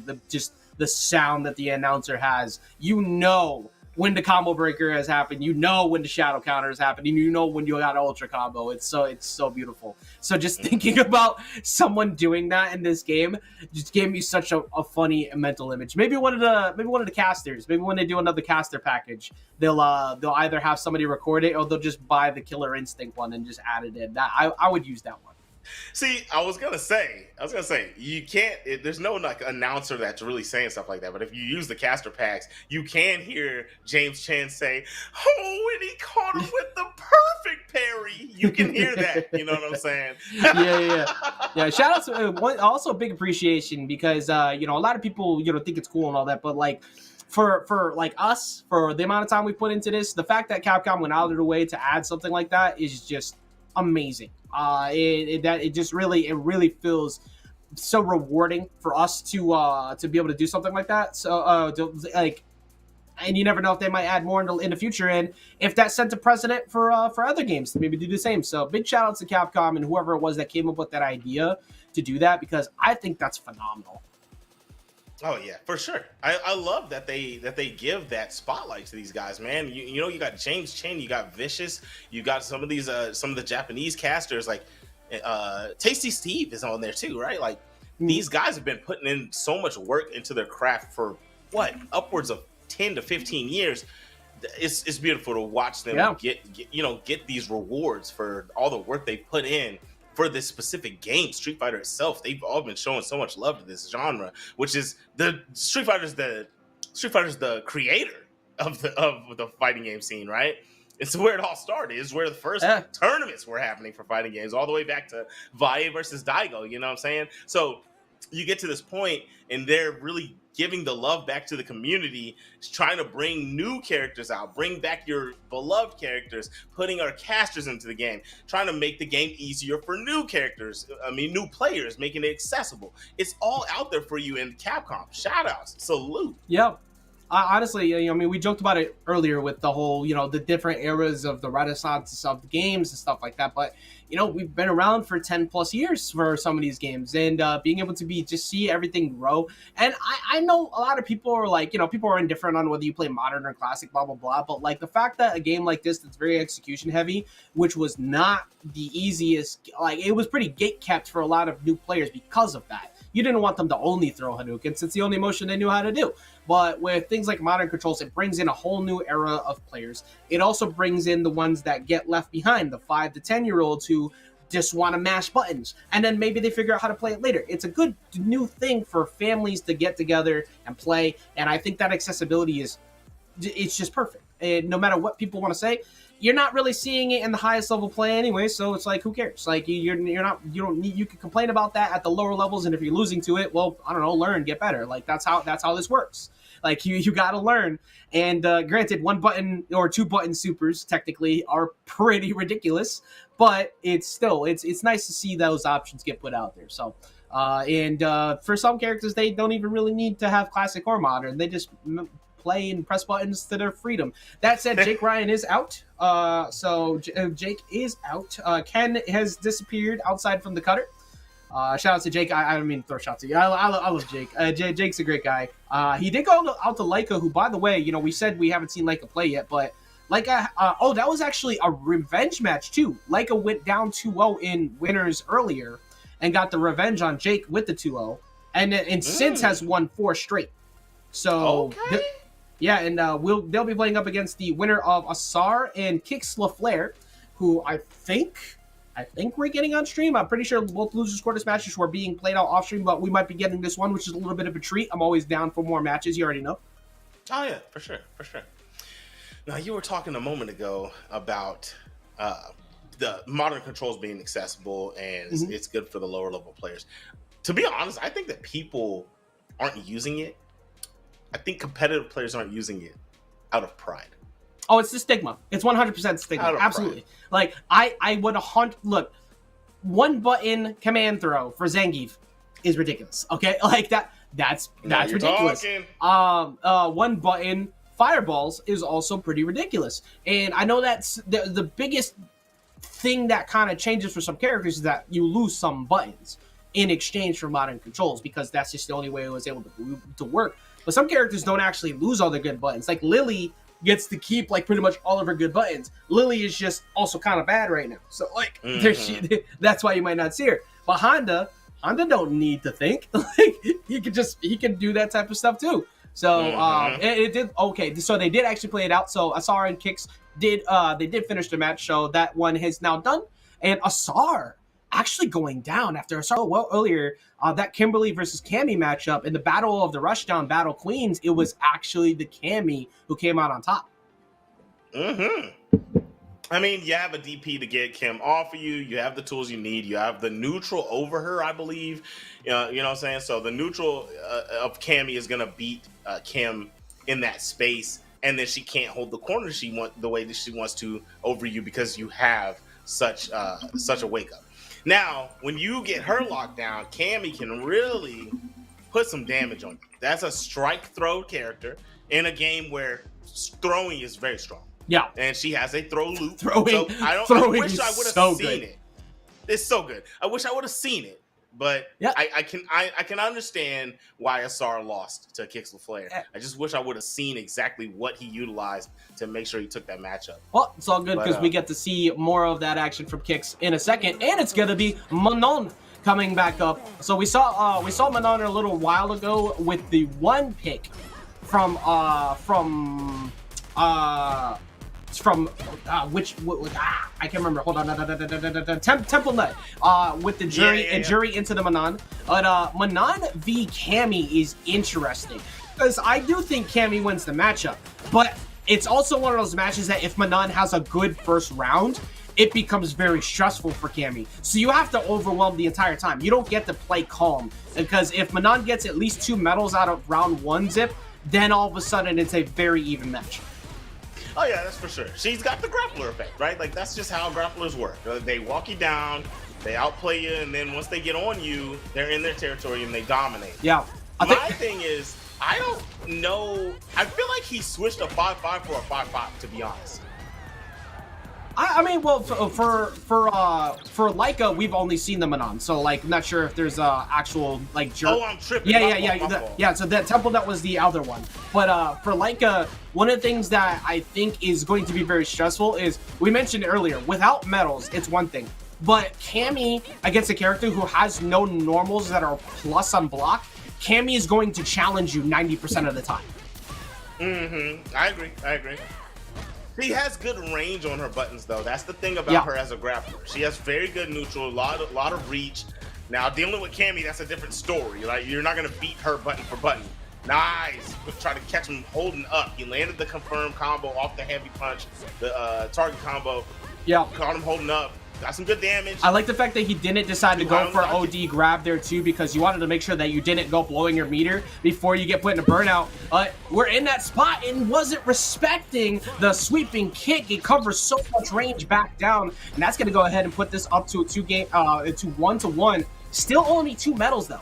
sound that the announcer has. When the combo breaker has happened, when the shadow counter has happened, and when you got an ultra combo. It's so beautiful. So just thinking about someone doing that in this game just gave me such a funny mental image. Maybe one of the casters, maybe when they do another caster package, they'll either have somebody record it, or they'll just buy the Killer Instinct one and just add it in. That I would use that one. See, I was gonna say, you can't. There's no like announcer that's really saying stuff like that. But if you use the caster packs, you can hear James Chen say, "Oh, and he caught him with the perfect parry." You can hear that. You know what I'm saying? Yeah. Shout out to also big appreciation, because a lot of people think it's cool and all that, but like for like us, for the amount of time we put into this, the fact that Capcom went out of their way to add something like that is just amazing. It really feels so rewarding for us to be able to do something like that. So and you never know if they might add more in the future, and if that sent a precedent for other games to maybe do the same. So big shout out to Capcom and whoever it was that came up with that idea to do that, because I think that's phenomenal. Oh yeah, for sure. I love that they give that spotlight to these guys, man. You got James Chen, you got Vicious, you got some of the Japanese casters, like Tasty Steve is on there too, right? Like these guys have been putting in so much work into their craft for upwards of 10 to 15 years. It's beautiful to watch them get these rewards for all the work they put in for this specific game. Street Fighter itself, they've all been showing so much love to this genre, which is Street Fighter's the creator of the fighting game scene, right? It's where it all started. It's where the first tournaments were happening for fighting games, all the way back to Valle versus Daigo. You know what I'm saying? So you get to this point and they're really giving the love back to the community, trying to bring new characters out, bring back your beloved characters, putting our casters into the game, trying to make the game easier for new characters, new players, making it accessible. It's all out there for you in Capcom. Shout outs, salute. Yep. Honestly, I mean, we joked about it earlier with the whole, the different eras of the renaissance of the games and stuff like that. But, we've been around for 10 plus years for some of these games, and being able to just see everything grow. And I know a lot of people are like, people are indifferent on whether you play modern or classic, blah, blah, blah. But like the fact that a game like this that's very execution heavy, which was not the easiest, like it was pretty gate kept for a lot of new players because of that. You didn't want them to only throw Hadoukens. It's the only motion they knew how to do. But with things like modern controls, it brings in a whole new era of players. It also brings in the ones that get left behind, the 5 to 10-year-olds who just want to mash buttons. And then maybe they figure out how to play it later. It's a good new thing for families to get together and play. And I think that accessibility it's just perfect. And no matter what people want to say, you're not really seeing it in the highest level play anyway, so it's like, who cares? Like, you can complain about that at the lower levels, and if you're losing to it, well, I don't know, learn, get better. Like, that's how this works. Like, you got to learn. And granted, 1 button or 2 button supers technically are pretty ridiculous, but it's nice to see those options get put out there. So, for some characters, they don't even really need to have classic or modern. They just play and press buttons to their freedom. That said, Jake Ryan is out. Jake is out. Ken has disappeared outside from the cutter. Shout out to Jake. I don't mean to throw shots at you. I love Jake. Jake's a great guy. He did go out to Leica, who, by the way, we said we haven't seen Leica play yet, but Leica, that was actually a revenge match too. Leica went down 2-0 in winners earlier and got the revenge on Jake with the 2-0, and since has won 4 straight. So okay. And they'll be playing up against the winner of Asar and Kix LaFleur, who I think we're getting on stream. I'm pretty sure both losers quarters matches were being played out off stream, but we might be getting this one, which is a little bit of a treat. I'm always down for more matches. You already know. Oh yeah, for sure. Now, you were talking a moment ago about the modern controls being accessible and it's good for the lower level players. To be honest, I think that people aren't using it. I think competitive players aren't using it out of pride. Oh, it's the stigma. It's 100% stigma. Absolutely. Pride. Like, I would look, 1 button command throw for Zangief is ridiculous. Okay? Like, that's ridiculous. 1 button fireballs is also pretty ridiculous. And I know that's the biggest thing that kind of changes for some characters is that you lose some buttons in exchange for modern controls, because that's just the only way it was able to work. But some characters don't actually lose all their good buttons. Like Lily gets to keep like pretty much all of her good buttons. Lily is just also kind of bad right now. So like that's why you might not see her. But Honda don't need to think. Like he can do that type of stuff too. So it did okay. So they did actually play it out. So Asar and Kix did finish the match. So that one is now done. And Asar actually going down after Asar earlier, that Kimberly versus Cammy matchup in the Battle of the Rushdown Battle Queens, it was actually the Cammy who came out on top. I mean, you have a DP to get Kim off of you. You have the tools you need. You have the neutral over her, I believe. You know what I'm saying? So the neutral of Cammy is going to beat Kim in that space, and then she can't hold the corner the way that she wants to over you because you have such a wake up. Now, when you get her locked down, Cammy can really put some damage on you. That's a strike throw character in a game where throwing is very strong. Yeah. And she has a throw loop. Throwing I wish I would have seen it. It's so good. I wish I would have seen it. But yeah. I can understand why Asar lost to Kix LaFleur. I just wish I would have seen exactly what he utilized to make sure he took that matchup. Well, it's all good because we get to see more of that action from Kix in a second, and it's gonna be Manon coming back up. So we saw Manon a little while ago with the 1 pick from I can't remember. Hold on. Temple Nut with the jury into the Manon. But Manon v Cammy is interesting because I do think Cammy wins the matchup, but it's also one of those matches that if Manon has a good first round, it becomes very stressful for Cammy. So you have to overwhelm the entire time. You don't get to play calm, because if Manon gets at least 2 medals out of round 1 zip, then all of a sudden it's a very even match. Oh yeah, that's for sure. She's got the grappler effect, right? Like that's just how grapplers work. They walk you down, they outplay you, and then once they get on you, they're in their territory and they dominate. Yeah. My thing is, I don't know. I feel like he switched a 5-5 for a 5-5, to be honest. I mean, well, for Leica, we've only seen the Manon, so like, I'm not sure if there's actual like. Oh, I'm tripping. Yeah. So that Temple, that was the other one. But for Leica, one of the things that I think is going to be very stressful is, we mentioned earlier, without medals, it's one thing, but Cammy against a character who has no normals that are plus on block, Cammy is going to challenge you 90% of the time. I agree. She has good range on her buttons, though. That's the thing about her as a grappler. She has very good neutral, a lot of reach. Now, dealing with Cammy, that's a different story. Like, you're not going to beat her button for button. Nice. Try to catch him holding up. He landed the confirmed combo off the heavy punch, the target combo. Yeah. Caught him holding up. Got some good damage. I like the fact that he didn't decide to go for OD grab there too, because you wanted to make sure that you didn't go blowing your meter before you get put in a burnout. We're in that spot and wasn't respecting the sweeping kick. It covers so much range back down, and that's going to go ahead and put this up to a 1-1. Still only 2 medals though.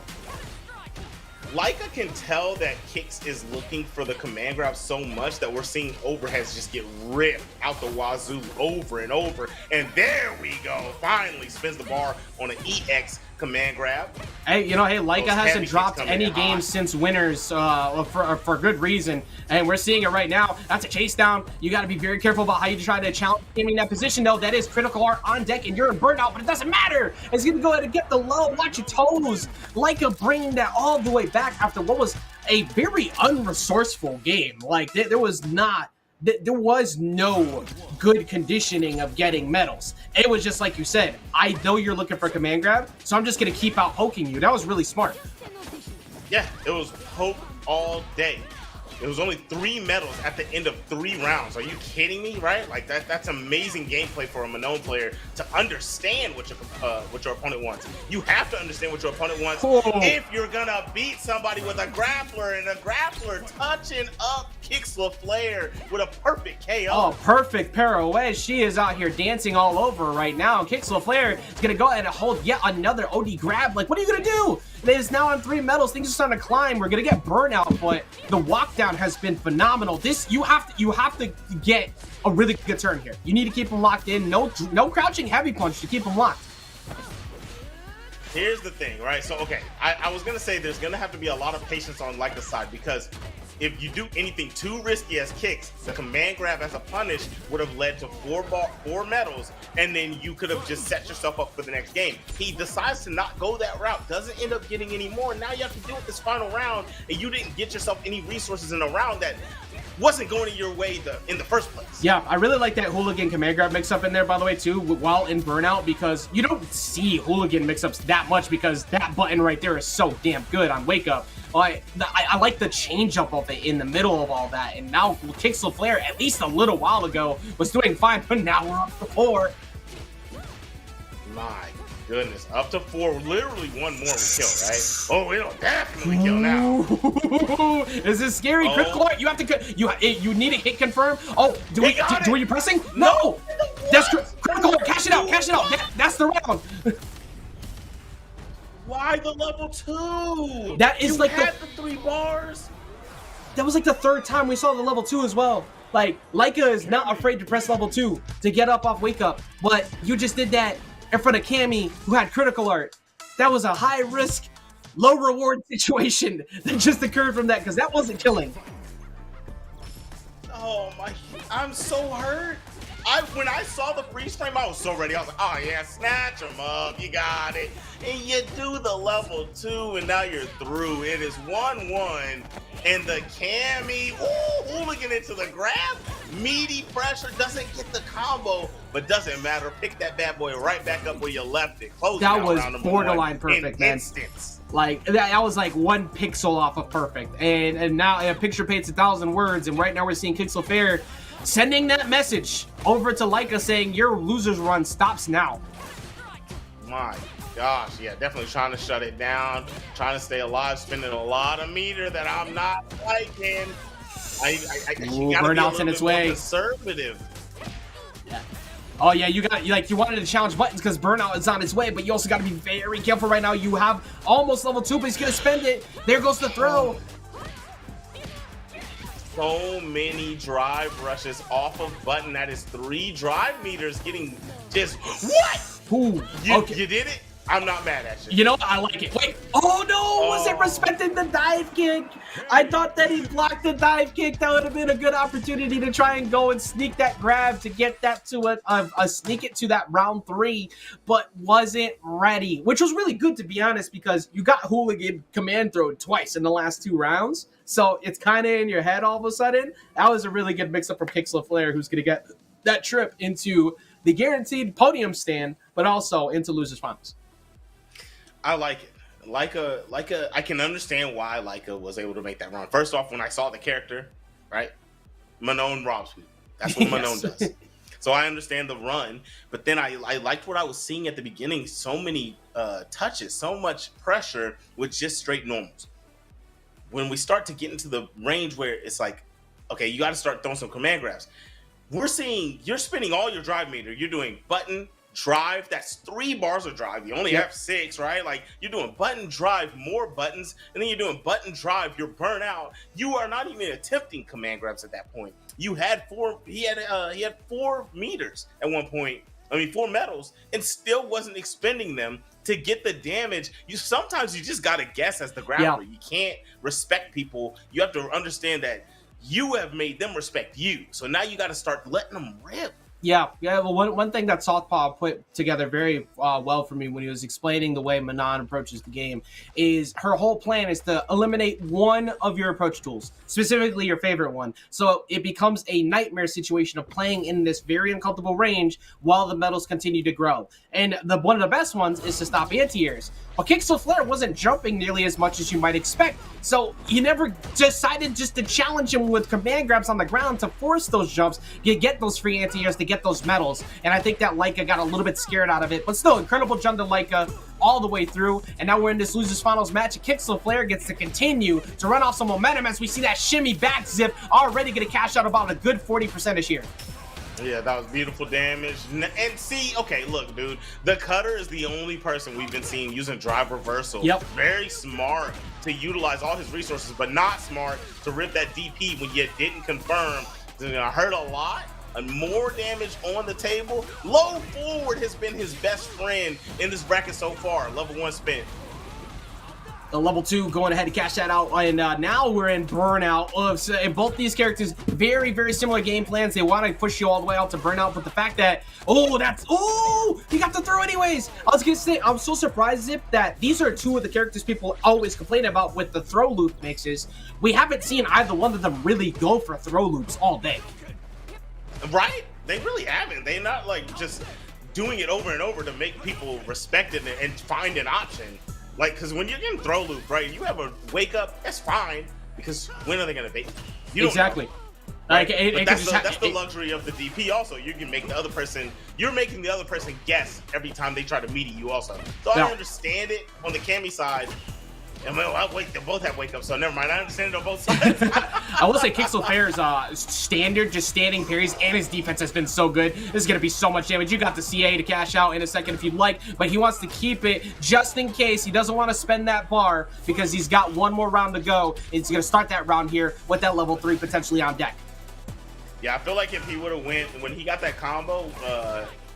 Leica can tell that Kix is looking for the command grab so much that we're seeing overheads just get ripped out the wazoo over and over. And there we go. Finally spins the bar on an EX command grab. Hey, Leica hasn't dropped any games since winners for good reason. And we're seeing it right now. That's a chase down. You got to be very careful about how you try to challenge him in that position, though. That is critical art on deck, and you're in burnout, but it doesn't matter. It's going to go ahead and get the low. Watch your toes. Leica bringing that all the way back after what was a very unresourceful game. Like, there was no good conditioning of getting medals. It was just like you said, I know you're looking for command grab, so I'm just going to keep out poking you. That was really smart. Yeah, it was poke all day. It was only 3 medals at the end of 3 rounds. Are you kidding me, right? Like, that's amazing gameplay for a Manon player to understand what your opponent wants. You have to understand what your opponent wants if you're going to beat somebody with a grappler, and a grappler touching up Kix LaFleur with a perfect KO. Oh, perfect pirouette. She is out here dancing all over right now. Kix LaFleur is going to go ahead and hold yet another OD grab. Like, what are you going to do? It is now on 3 medals. Things are starting to climb. We're going to get burnout, but the walk down has been phenomenal. You have to get a really good turn here. You need to keep them locked in. No crouching heavy punch to keep them locked. Here's the thing, right? So, okay, I was going to say there's going to have to be a lot of patience on Leica's side, because if you do anything too risky as Kix, the command grab as a punish would have led to 4 medals, and then you could have just set yourself up for the next game. He decides to not go that route, doesn't end up getting any more. Now you have to deal with this final round, and you didn't get yourself any resources in a round that wasn't going your way in the first place. Yeah, I really like that Hooligan command grab mix-up in there, by the way, too, while in Burnout, because you don't see Hooligan mix-ups that much, because that button right there is so damn good on Wake Up. I like the change-up of it in the middle of all that, and now Kix LaFleur, at least a little while ago, was doing fine, but now we're up to 4. My goodness, up to 4, literally 1 more we kill, right? Oh, it'll definitely kill now. Is this scary? Critical art, you have to, you need a hit confirm. Oh, are you pressing? No! That's critical art, cash it out. That's the round. Why the level 2? That is like the 3 bars. That was like the 3rd time we saw the level 2 as well. Like, Leica is not afraid to press level 2 to get up off Wake Up, but you just did that in front of Cammy, who had critical art. That was a high risk, low reward situation that just occurred from that, because that wasn't killing. Oh my, I'm so hurt. When I saw the freeze frame, I was so ready. I was like, oh yeah, snatch him up, you got it. And you do the level 2, and now you're through. It is 1-1, and the Cammy, hooligan into the grab. Meaty pressure, doesn't get the combo, but doesn't matter. Pick that bad boy right back up where you left it. That was borderline perfect, man. Like, that was like 1 pixel off of perfect. And now a picture paints 1,000 words, and right now we're seeing Kix LaFleur sending that message over to Leica saying your loser's run stops now. My gosh, yeah, definitely trying to shut it down, trying to stay alive, spending a lot of meter that I'm not liking. You gotta be a little bit more conservative. Yeah. Oh yeah, you wanted to challenge buttons because burnout is on its way, but you also got to be very careful right now. You have almost level 2, but he's gonna spend it. There goes the throw. So many drive rushes off of button. That is 3 drive meters getting just what? Ooh, you did it. I'm not mad at you. You know, I like it. Wait. Oh, no. Was it respecting the dive kick? I thought that he blocked the dive kick. That would have been a good opportunity to try and go and sneak that grab to get that to a sneak it to that round 3, but wasn't ready, which was really good, to be honest, because you got Hooligan command thrown twice in the last 2 rounds. So it's kind of in your head all of a sudden. That was a really good mix-up from Pixel Flare, who's going to get that trip into the guaranteed podium stand, but also into Losers Finals. I like it. Leica, I can understand why Leica was able to make that run. First off, when I saw the character, right? Manon robs people. That's what Manon does. So I understand the run, but then I liked what I was seeing at the beginning. So many touches, so much pressure with just straight normals. When we start to get into the range where it's like, okay, you got to start throwing some command grabs. We're seeing you're spending all your drive meter. You're doing button, drive. That's 3 bars of drive. You only have 6, right? Like you're doing button, drive, more buttons, and then you're doing button, drive. You're burnt out. You are not even attempting command grabs at that point. You had 4. He had 4 meters at one point. 4 medals, and still wasn't expending them to get the damage. Sometimes you just gotta guess as the grappler. Yeah. You can't respect people. You have to understand that you have made them respect you. So now you got to start letting them rip. Yeah. Well, one thing that Southpaw put together very well for me when he was explaining the way Manon approaches the game is her whole plan is to eliminate one of your approach tools, specifically your favorite one. So it becomes a nightmare situation of playing in this very uncomfortable range while the medals continue to grow. And one of the best ones is to stop anti-airs. But Kixel Flare wasn't jumping nearly as much as you might expect. So you never decided just to challenge him with command grabs on the ground to force those jumps, get those free anti-airs to get those medals. And I think that Leica got a little bit scared out of it. But still, incredible jump to Leica all the way through. And now we're in this Losers Finals match. Kixel Flare gets to continue to run off some momentum as we see that shimmy back zip already going to cash out about a good 40% here. Yeah, that was beautiful damage. And see, okay, look, dude, the cutter is the only person we've been seeing using drive reversal. Yep. Very smart to utilize all his resources, but not smart to rip that DP when you didn't confirm. It's gonna hurt a lot. And more damage on the table. Low forward has been his best friend in this bracket so far. Level 1 spin. The level 2 going ahead to cash that out, and now we're in burnout. And both these characters, very, very similar game plans. They want to push you all the way out to burnout, but the fact that, he got the throw anyways. I was going to say, I'm so surprised, Zip, that these are 2 of the characters people always complain about with the throw loop mixes. We haven't seen either one of them really go for throw loops all day. Right? They really haven't. They're not like just doing it over and over to make people respect it and find an option. Like, because when you're getting throw loop, right, you have a wake up, that's fine, because when are they going to bait? You don't exactly. know, right? That's the luxury of the DP also. You can make the other person, you're making the other person guess every time they try to meet you also. So I understand it on the Cammy side. And they both have wake up, so never mind. I understand it on both sides. I will say Kixel Flare's standard, just standing parries, and his defense has been so good. This is going to be so much damage. You got the CA to cash out in a second if you'd like, but he wants to keep it just in case. He doesn't want to spend that bar because he's got one more round to go. He's going to start that round here with that level 3 potentially on deck. Yeah, I feel like if he would have went, when he got that combo,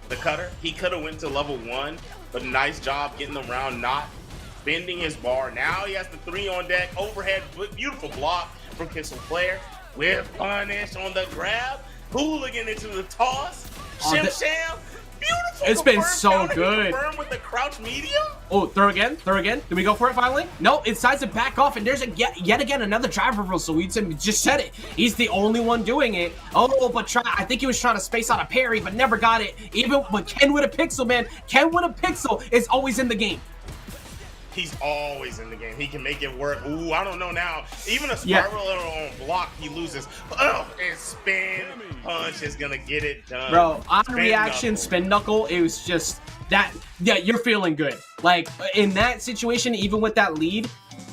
the cutter, he could have went to level 1, but nice job getting the round not bending his bar. Now he has the 3 on deck, overhead, beautiful block from Kixel Flare with punish on the grab, hooligan into the toss, shim sham, beautiful. It's been so good. Confirm with the crouch medium. Oh, throw again. Did we go for it finally? No, it decides to back off, and there's yet again another drive reversal. We just said it. He's the only one doing it. Oh, but I think he was trying to space out a parry, but never got it. But Ken with a pixel, man. Ken with a pixel is always in the game. He's always in the game. He can make it work. Ooh, I don't know now. Even a spiral on block, he loses. Oh, and spin punch is gonna get it done. Bro, on Spin reaction, knuckle. spin knuckle, it was just that. Yeah, you're feeling good. Like in that situation, even with that lead,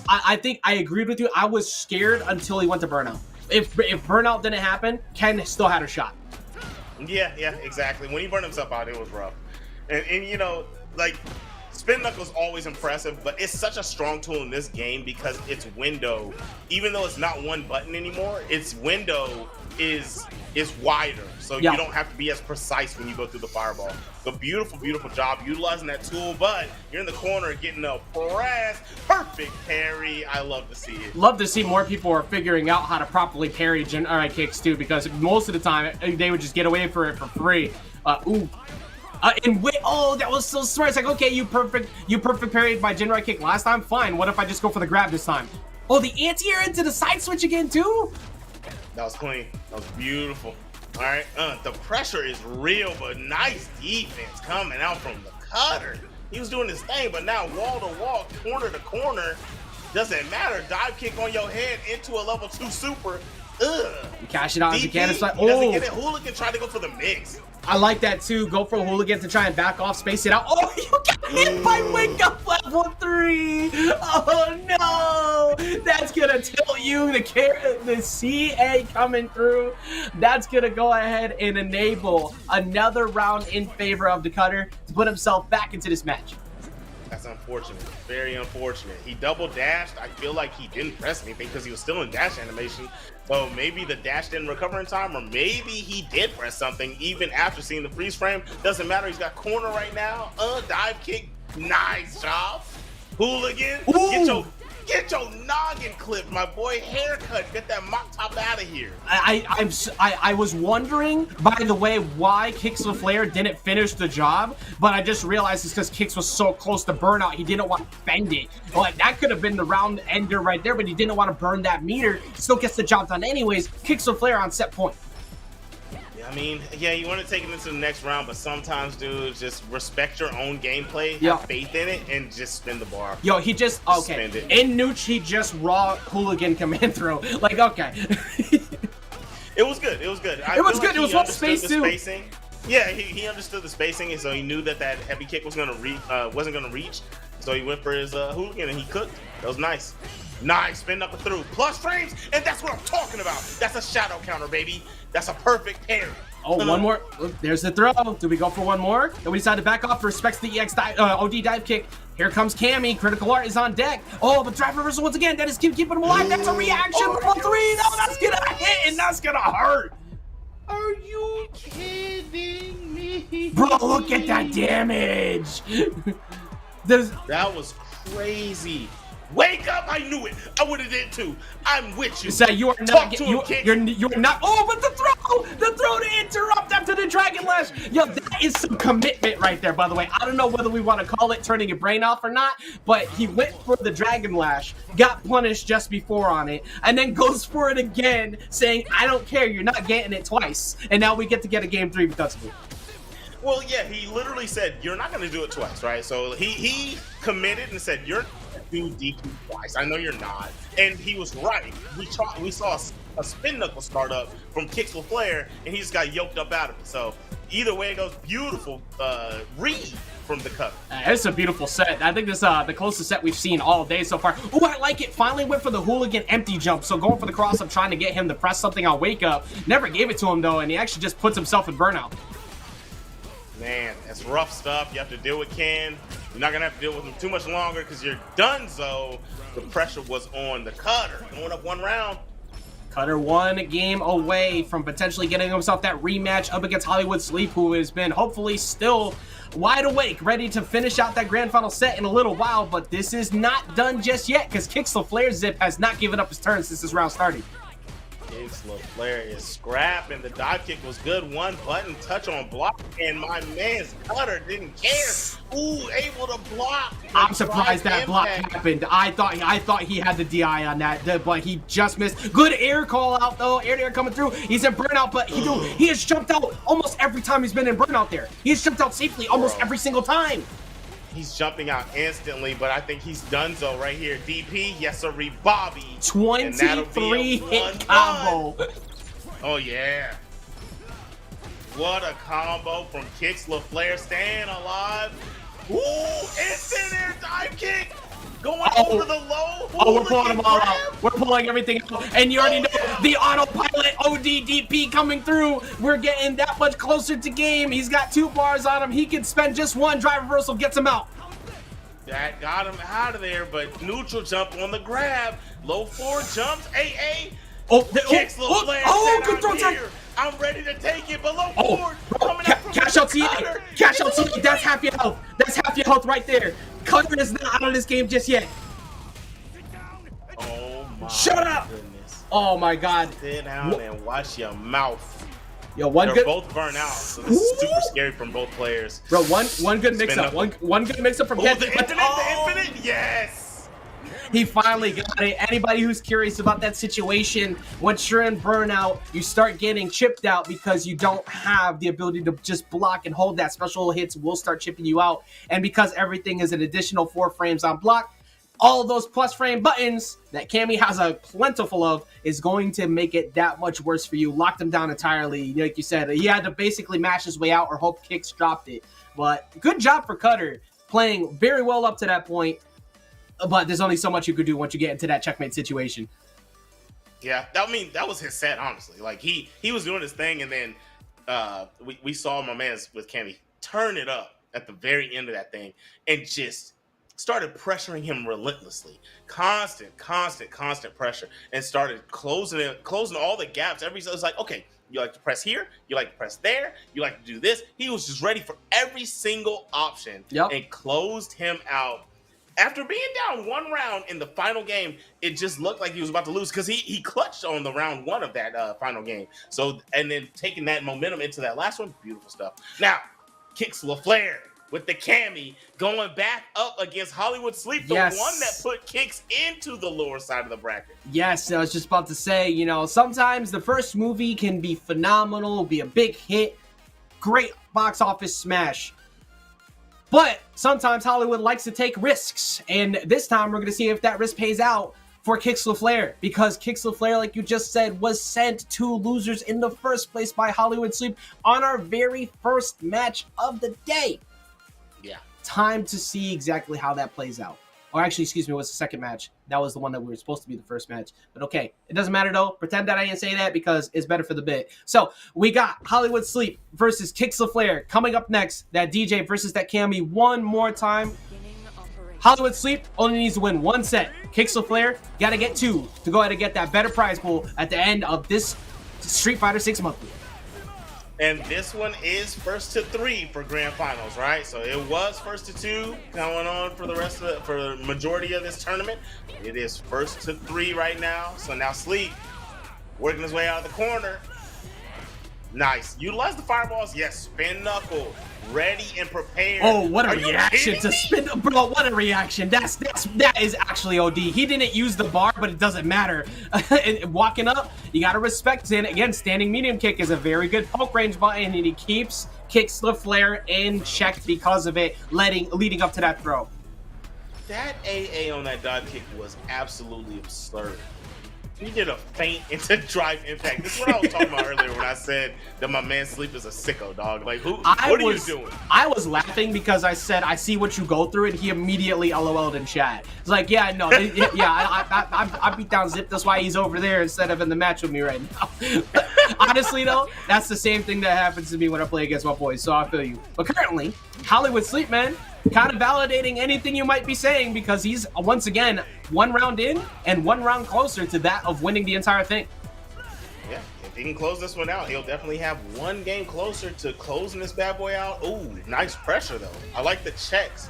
I think I agreed with you. I was scared until he went to burnout. If burnout didn't happen, Ken still had a shot. Yeah, exactly. When he burned himself out, it was rough. And you know, like, spin knuckle's always impressive, but it's such a strong tool in this game because its window, even though it's not one button anymore, its window is wider, so you don't have to be as precise when you go through the fireball. So beautiful job utilizing that tool, but you're in the corner getting a press. Perfect parry. I love to see it. Love to see more people are figuring out how to properly parry Jinrai kicks too, because most of the time they would just get away for it for free. And wait, oh, that was so smart. It's like, okay, you perfect parried my Jinrai kick last time. Fine. What if I just go for the grab this time? Oh, the anti-air into the side switch again too. That was clean. That was beautiful. All right, the pressure is real, but nice defense coming out from the cutter. He was doing his thing, but now wall to wall, corner to corner, doesn't matter. Dive kick on your head into a level 2 super. Ugh. Cash it out as you can. It's like, He doesn't get it. Hooligan tried to go for the mix. I like that too. Go for a hooligan to try and back off, space it out. Oh, you got hit by wake up level 3. Oh no, that's gonna tilt you. The CA coming through. That's gonna go ahead and enable another round in favor of the cutter to put himself back into this match. That's unfortunate. Very unfortunate. He double dashed. I feel like he didn't press anything because he was still in dash animation. So maybe the dash didn't recover in time, or maybe he did press something even after seeing the freeze frame. Doesn't matter. He's got corner right now. Dive kick. Nice job. Hooligan. Get your noggin clipped, my boy. Haircut. Get that mop top out of here. I was wondering, by the way, why Kix LaFleur didn't finish the job, but I just realized it's because Kix was so close to burnout, he didn't want to bend it. Like, that could have been the round ender right there, but he didn't want to burn that meter. Still gets the job done anyways. Kix LaFleur on set point. I mean, yeah, you want to take it into the next round, but sometimes, dude, just respect your own gameplay, have faith in it, and just spin the bar. Yo, he just, okay, in Nooch, he just raw hooligan command throw. Like, okay. It was good. It was good. It was good. It was well spaced, too. Spacing. Yeah, he understood the spacing, and so he knew that heavy kick was wasn't gonna reach. So he went for his hooligan, and he cooked. That was nice. Nice, spin knuckle through. Plus frames, and that's what I'm talking about. That's a shadow counter, baby. That's a perfect parry. Oh, one more. There's the throw. Do we go for one more? And we decide to back off. Respects the EX OD dive kick. Here comes Cammy. Critical Art is on deck. Oh, but drive reversal once again. That is keeping him alive. That's a reaction. Level 3. No, that's gonna hit and that's gonna hurt. Are you kidding me? Bro, look at that damage. That was crazy. Wake up! I knew it. I would have did too. I'm with you. So you are not. You're not. Oh, but the throw to interrupt after the Dragon Lash. Yo, that is some commitment right there. By the way, I don't know whether we want to call it turning your brain off or not, but he went for the Dragon Lash, got punished just before on it, and then goes for it again, saying, "I don't care. You're not getting it twice." And now we get to get a game 3 because of it. Well, yeah, he literally said, "You're not going to do it twice," right? So he committed and said, "You're." Do DQ twice. I know you're not, and he was right. We saw a spin knuckle start up from Kix LaFleur, and he just got yoked up out of it. So either way it goes, beautiful read from the cut. It's a beautiful set. I think this the closest set we've seen all day so far. Oh, I like it. Finally went for the hooligan empty jump. So going for the cross up, trying to get him to press something on wake up. Never gave it to him though, and he actually just puts himself in burnout. Man, that's rough stuff. You have to deal with Ken. You're not going to have to deal with him too much longer because you're done, so the pressure was on the cutter. Going up one round. Cutter 1 game away from potentially getting himself that rematch up against Hollywood Sleep, who has been hopefully still wide awake, ready to finish out that grand final set in a little while, but this is not done just yet because Kix LaFleur Zip has not given up his turn since this round started. Kix LaFleur is scrapping. The dive kick was good. One button touch on block, and my man's cutter didn't care. Ooh, able to block. I'm surprised that block happened. I thought he had the DI on that, but he just missed. Good air call out though. Air to air coming through. He's in burnout, but he has jumped out almost every time he's been in burnout there. He has jumped out safely almost every single time. He's jumping out instantly, but I think he's done so right here. DP, yes sir, Bobby. 23 hit combo. Oh yeah. What a combo from Kicks LaFleur, staying alive. Ooh, instant air dive kick. Going over the low. Oh, we're pulling them all out. We're pulling everything out. And you already know the autopilot ODDP coming through. We're getting that much closer to game. He's got 2 bars on him. He can spend just 1 drive reversal, gets him out. That got him out of there, but neutral jump on the grab. Low 4 jumps. AA. Kicks LaFleur. Good throw time. I'm ready to take it, but low 4. Cash out CA. Cash out CA. That's half your health. That's half your health right there. Cutter is not out of this game just yet. Oh my Shut up. goodness. Oh my god. Sit down and watch your mouth. Yo, They're both burnt out, so this is super scary from both players. Bro, one good mix up. One good mix up from Ken. The infinite, yes. He finally got it. Anybody who's curious about that situation, once you're in burnout, you start getting chipped out because you don't have the ability to just block and hold that. Special hits will start chipping you out. And because everything is an additional 4 frames on block, all of those plus frame buttons that Cammy has a plentiful of is going to make it that much worse for you. Locked him down entirely. Like you said, he had to basically mash his way out or hope Kicks dropped it. But good job for Cutter, playing very well up to that point. But there's only so much you could do once you get into that checkmate situation. Yeah, that was his set, honestly. Like, he was doing his thing, and then we saw my man with Cammy turn it up at the very end of that thing and just started pressuring him relentlessly. Constant pressure, and started closing all the gaps. It was like, okay, you like to press here, you like to press there, you like to do this. He was just ready for every single option and closed him out. After being down 1 round in the final game, it just looked like he was about to lose because he clutched on the round 1 of that final game. So, and then taking that momentum into that last one, beautiful stuff. Now, Kicks LaFleur with the Cammy going back up against Hollywood Sleep, the one that put Kicks into the lower side of the bracket. Yes, I was just about to say, you know, sometimes the first movie can be phenomenal, be a big hit, great box office smash. But sometimes Hollywood likes to take risks, and this time we're going to see if that risk pays out for Kicks LaFleur, because Kicks LaFleur, like you just said, was sent to losers in the first place by Hollywood Sleep on our very first match of the day. Yeah. Time to see exactly how that plays out. Or actually, excuse me, it was the second match. That was the one that we were supposed to be the first match. But okay, it doesn't matter though. Pretend that I didn't say that because it's better for the bit. So we got Hollywood Sleep versus Kicks LaFleur coming up next. That DJ versus that Cammy one more time. Hollywood Sleep only needs to win 1 set. Kicks LaFleur got to get 2 to go ahead and get that better prize pool at the end of this Street Fighter 6 monthly. And this one is first to 3 for grand finals, right? So it was first to 2 going on for the majority of this tournament. It is first to 3 right now. So now Sleep working his way out of the corner. Nice. Utilize the fireballs. Yes, spin knuckle. Ready and prepared. Oh, what a reaction to spin. Bro, what a reaction. That is actually OD. He didn't use the bar, but it doesn't matter. Walking up, you got to respect it. Again, standing medium kick is a very good poke range button, and he keeps Kicks LaFleur in check because of it, leading up to that throw. That AA on that dive kick was absolutely absurd. He did a feint into drive impact. This is what I was talking about earlier when I said that my man Sleep is a sicko, dog. Like, what are you doing? I was laughing because I said, I see what you go through, and he immediately LOL'd in chat. It's like, yeah, no, I beat down Zip. That's why he's over there instead of in the match with me right now. Honestly, though, that's the same thing that happens to me when I play against my boys, so I feel you. But currently, Hollywood Sleep, man, kind of validating anything you might be saying because he's, once again, 1 round in and 1 round closer to that of winning the entire thing. Yeah, if he can close this one out, he'll definitely have 1 game closer to closing this bad boy out. Ooh, nice pressure, though. I like the checks.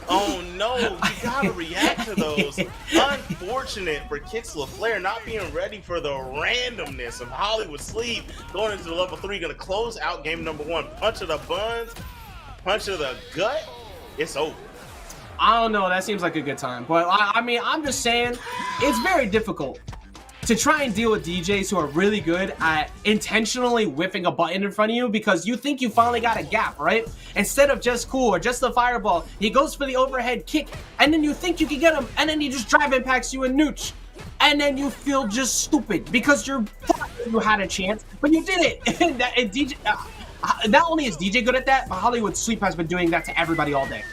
Oh, no, you gotta react to those. Unfortunate for Kicks LaFleur not being ready for the randomness of Hollywood Sleep. Going into the level 3, gonna close out game number 1. Punch of the buns, punch of the gut. It's over. I don't know. That seems like a good time. But, I mean, I'm just saying it's very difficult to try and deal with DJs who are really good at intentionally whiffing a button in front of you because you think you finally got a gap, right? Instead of just cool or just the fireball, he goes for the overhead kick, and then you think you can get him, and then he just drive impacts you and nooch. And then you feel just stupid because you thought you had a chance, but you didn't. And DJ, not only is DJ good at that, but Hollywood Sweep has been doing that to everybody all day.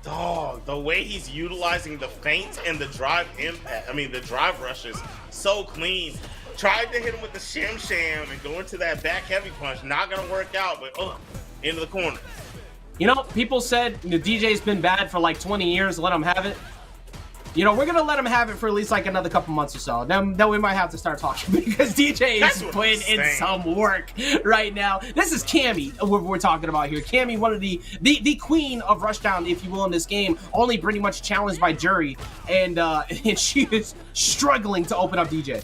Dog, the way he's utilizing the feints and the drive impact, the drive rushes, so clean. Tried to hit him with the shim sham and go into that back heavy punch. Not gonna work out, but into the corner. You know, people said the DJ's been bad for like 20 years. Let him have it. You know, we're going to let him have it for at least like another couple months or so. Then we might have to start talking because DJ is putting in some work right now. This is Cammy we're talking about here. Cammy, one of the queen of Rushdown, if you will, in this game, only pretty much challenged by Jury. And she is struggling to open up DJ.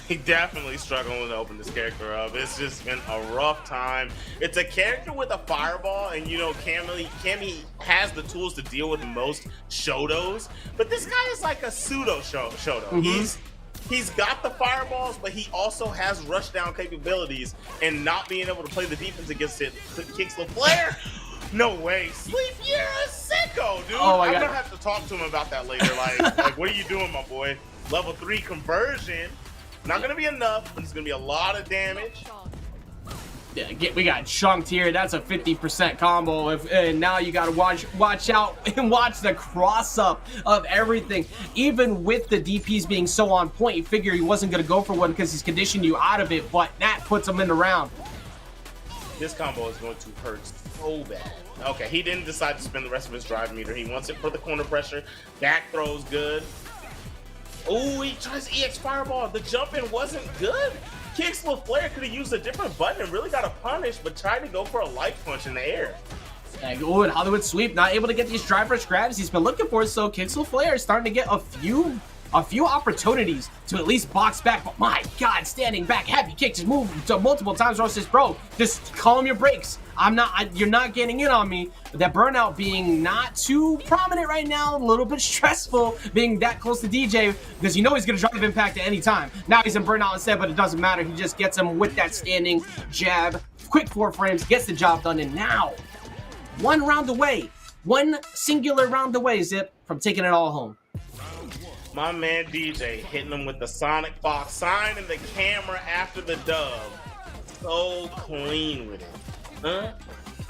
He definitely struggling to open this character up. It's just been a rough time. It's a character with a fireball, and you know, Cammy has the tools to deal with most Shotos, but this guy is like a pseudo Shoto. Mm-hmm. He's got the fireballs, but he also has rushdown capabilities, and not being able to play the defense against it kicks the flare. No way. Sleep, you're a sicko, dude. I'm gonna have to talk to him about that later. Like, what are you doing, my boy? Level 3 conversion. Not going to be enough, but it's going to be a lot of damage. Yeah, we got chunked here. That's a 50% combo. And now you got to watch out and watch the cross-up of everything. Even with the DPs being so on point, you figure he wasn't going to go for one because he's conditioned you out of it, but that puts him in the round. This combo is going to hurt so bad. Okay, he didn't decide to spend the rest of his drive meter. He wants it for the corner pressure. Back throw's good. Oh, he tries EX Fireball. The jump in wasn't good. Kicks LaFlare could have used a different button and really got a punish, but tried to go for a light punch in the air. Oh, and Hollywood Sweep not able to get these drive rush grabs he's been looking for, so Kicks LaFlare is starting to get a few opportunities to at least box back. But my God, standing back, heavy kick, just move to multiple times. Ross says, bro, just calm your brakes. You're not getting in on me. But that burnout being not too prominent right now, a little bit stressful being that close to DJ because you know he's going to drive impact at any time. Now he's in burnout instead, but it doesn't matter. He just gets him with that standing jab. Quick 4 frames, gets the job done. And now, one singular round away, Zip, from taking it all home. My man DJ hitting him with the Sonic Fox, signing the camera after the dub. So clean with it. Huh?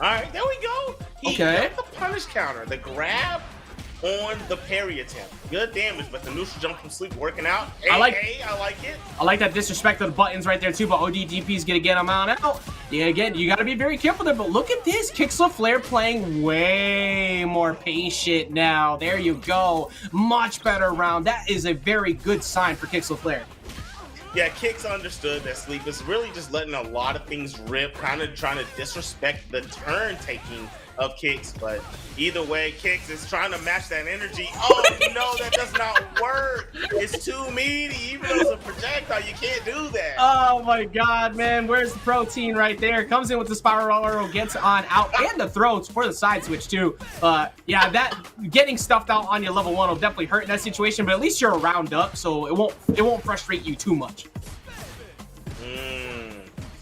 All right, there we go. He got the punish counter, the grab on the parry attempt. Good damage, but the neutral jump from Sleep working out. I like it. I like that disrespect of the buttons right there too, but ODDP's gonna get him out. Yeah, again, you gotta be very careful there, but look at this. Kicks LaFlare playing way more patient now. There you go. Much better round. That is a very good sign for Kicks LaFlare. Yeah, Kicks understood that Sleep is really just letting a lot of things rip, kind of trying to disrespect the turn taking of Kicks, but either way, Kicks is trying to match that energy. Oh no, that does not work. It's too meaty. Even though it's a projectile, you can't do that. Oh my God, man, where's the protein right there? Comes in with the spiral arrow, gets on out, and the throws for the side switch too. Yeah, that getting stuffed out on your level 1 will definitely hurt in that situation, but at least you're a round up, so it won't frustrate you too much.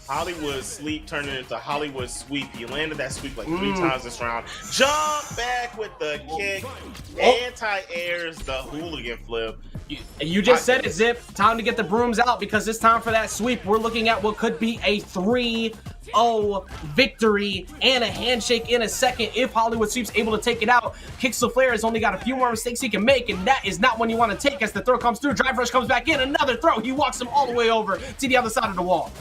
Hollywood Sleep turned it into Hollywood Sweep. He landed that sweep like 3 times this round. Jump back with the kick. Anti-airs the hooligan flip. You just said it, Zip. Time to get the brooms out because it's time for that sweep. We're looking at what could be a 3-0 victory and a handshake in a second if Hollywood Sweep's able to take it out. Kicks LaFlare has only got a few more mistakes he can make, and that is not one you want to take as the throw comes through. Drive rush comes back in. Another throw. He walks him all the way over to the other side of the wall.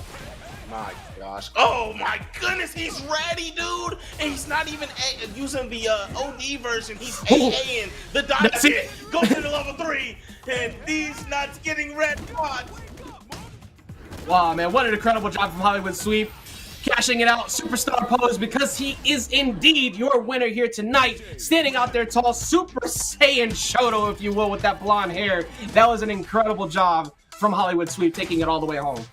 My gosh. Oh my goodness, he's ready, dude. And he's not even using the OD version. He's AAing the dodge hit. Goes into level 3. And these nuts getting red hot. Wow, man, what an incredible job from Hollywood Sweep. Cashing it out, superstar pose, because he is indeed your winner here tonight. Standing out there tall, Super Saiyan Shoto, if you will, with that blonde hair. That was an incredible job from Hollywood Sweep, taking it all the way home.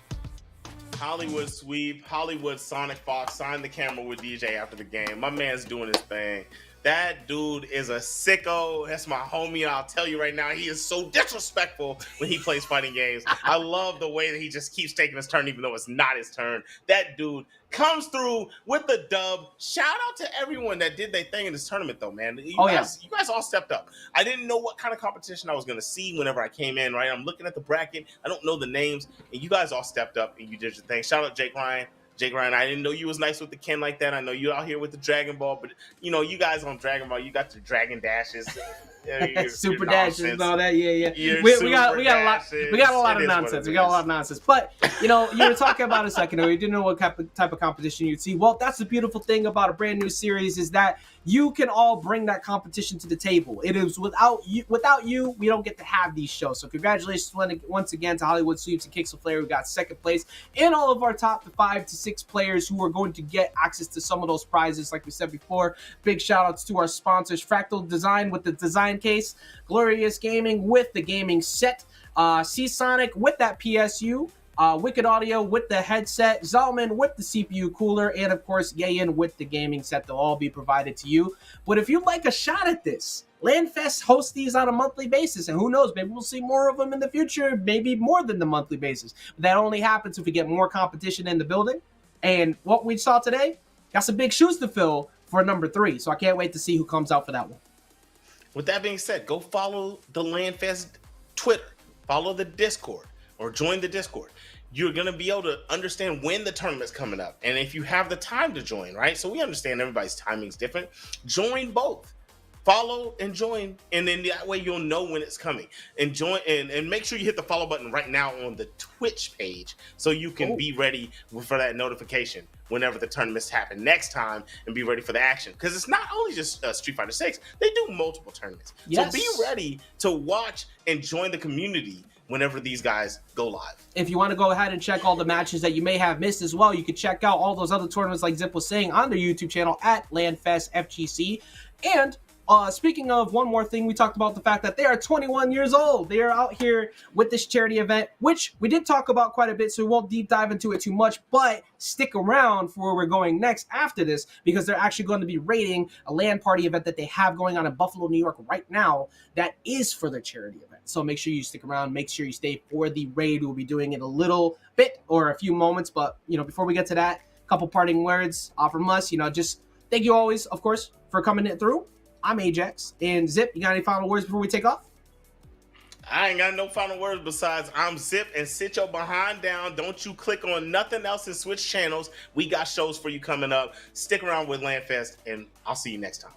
Hollywood Sweep, Hollywood Sonic Fox signed the camera with DJ after the game. My man's doing his thing. That dude is a sicko. That's my homie. And I'll tell you right now, he is so disrespectful when he plays fighting games. I love the way that he just keeps taking his turn, even though it's not his turn. That dude comes through with the dub. Shout out to everyone that did their thing in this tournament, though, man. You guys all stepped up. I didn't know what kind of competition I was going to see whenever I came in, right? I'm looking at the bracket. I don't know the names. And you guys all stepped up and you did your thing. Shout out Jake Ryan. Jake Ryan, I didn't know you was nice with the Ken like that. I know you out here with the Dragon Ball, but you guys on Dragon Ball, you got your Dragon Dashes, super dashes and all that. Yeah. We got a lot of nonsense. We got a lot of nonsense. But you were talking about a second ago. You didn't know what type of competition you'd see. Well, that's the beautiful thing about a brand new series is that you can all bring that competition to the table. It is without you, we don't get to have these shows. So congratulations once again to Hollywood Sweeps and Kicks of Flair, who got second place, and all of our top 5 to 6 players who are going to get access to some of those prizes. Like we said before, big shout outs to our sponsors, Fractal Design with the design case, Glorious Gaming with the gaming set, Seasonic with that PSU, Wicked Audio with the headset, Zalman with the CPU cooler, and of course Yayin with the gaming set. They'll all be provided to you. But if you'd like a shot at this, LANFest hosts these on a monthly basis, and who knows, maybe we'll see more of them in the future, maybe more than the monthly basis. But that only happens if we get more competition in the building. And what we saw today, got some big shoes to fill for number 3. So I can't wait to see who comes out for that one. With that being said, go follow the LANFest Twitter, follow the Discord, or join the Discord. You're going to be able to understand when the tournament's coming up. And if you have the time to join, right? So we understand everybody's timing's different. Join both. Follow and join, and then that way you'll know when it's coming. And join and make sure you hit the follow button right now on the Twitch page so you can be ready for that notification whenever the tournaments happen next time, and be ready for the action. Because it's not only just Street Fighter 6, they do multiple tournaments. Yes. So be ready to watch and join the community whenever these guys go live. If you want to go ahead and check all the matches that you may have missed as well, you can check out all those other tournaments like Zip was saying on their YouTube channel at LANFest FGC. And speaking of one more thing, we talked about the fact that they are 21 years old. They are out here with this charity event, which we did talk about quite a bit, so we won't deep dive into it too much, but stick around for where we're going next after this, because they're actually going to be rating a LAN party event that they have going on in Buffalo, New York right now that is for their charity event. So make sure you stick around. Make sure you stay for the raid. We'll be doing it a little bit or a few moments, but before we get to that, a couple parting words from us. Just thank you always, of course, for coming through. I'm Ajax. And Zip, you got any final words before we take off? I ain't got no final words besides I'm Zip, and sit your behind down. Don't you click on nothing else and switch channels. We got shows for you coming up. Stick around with LANFest, and I'll see you next time.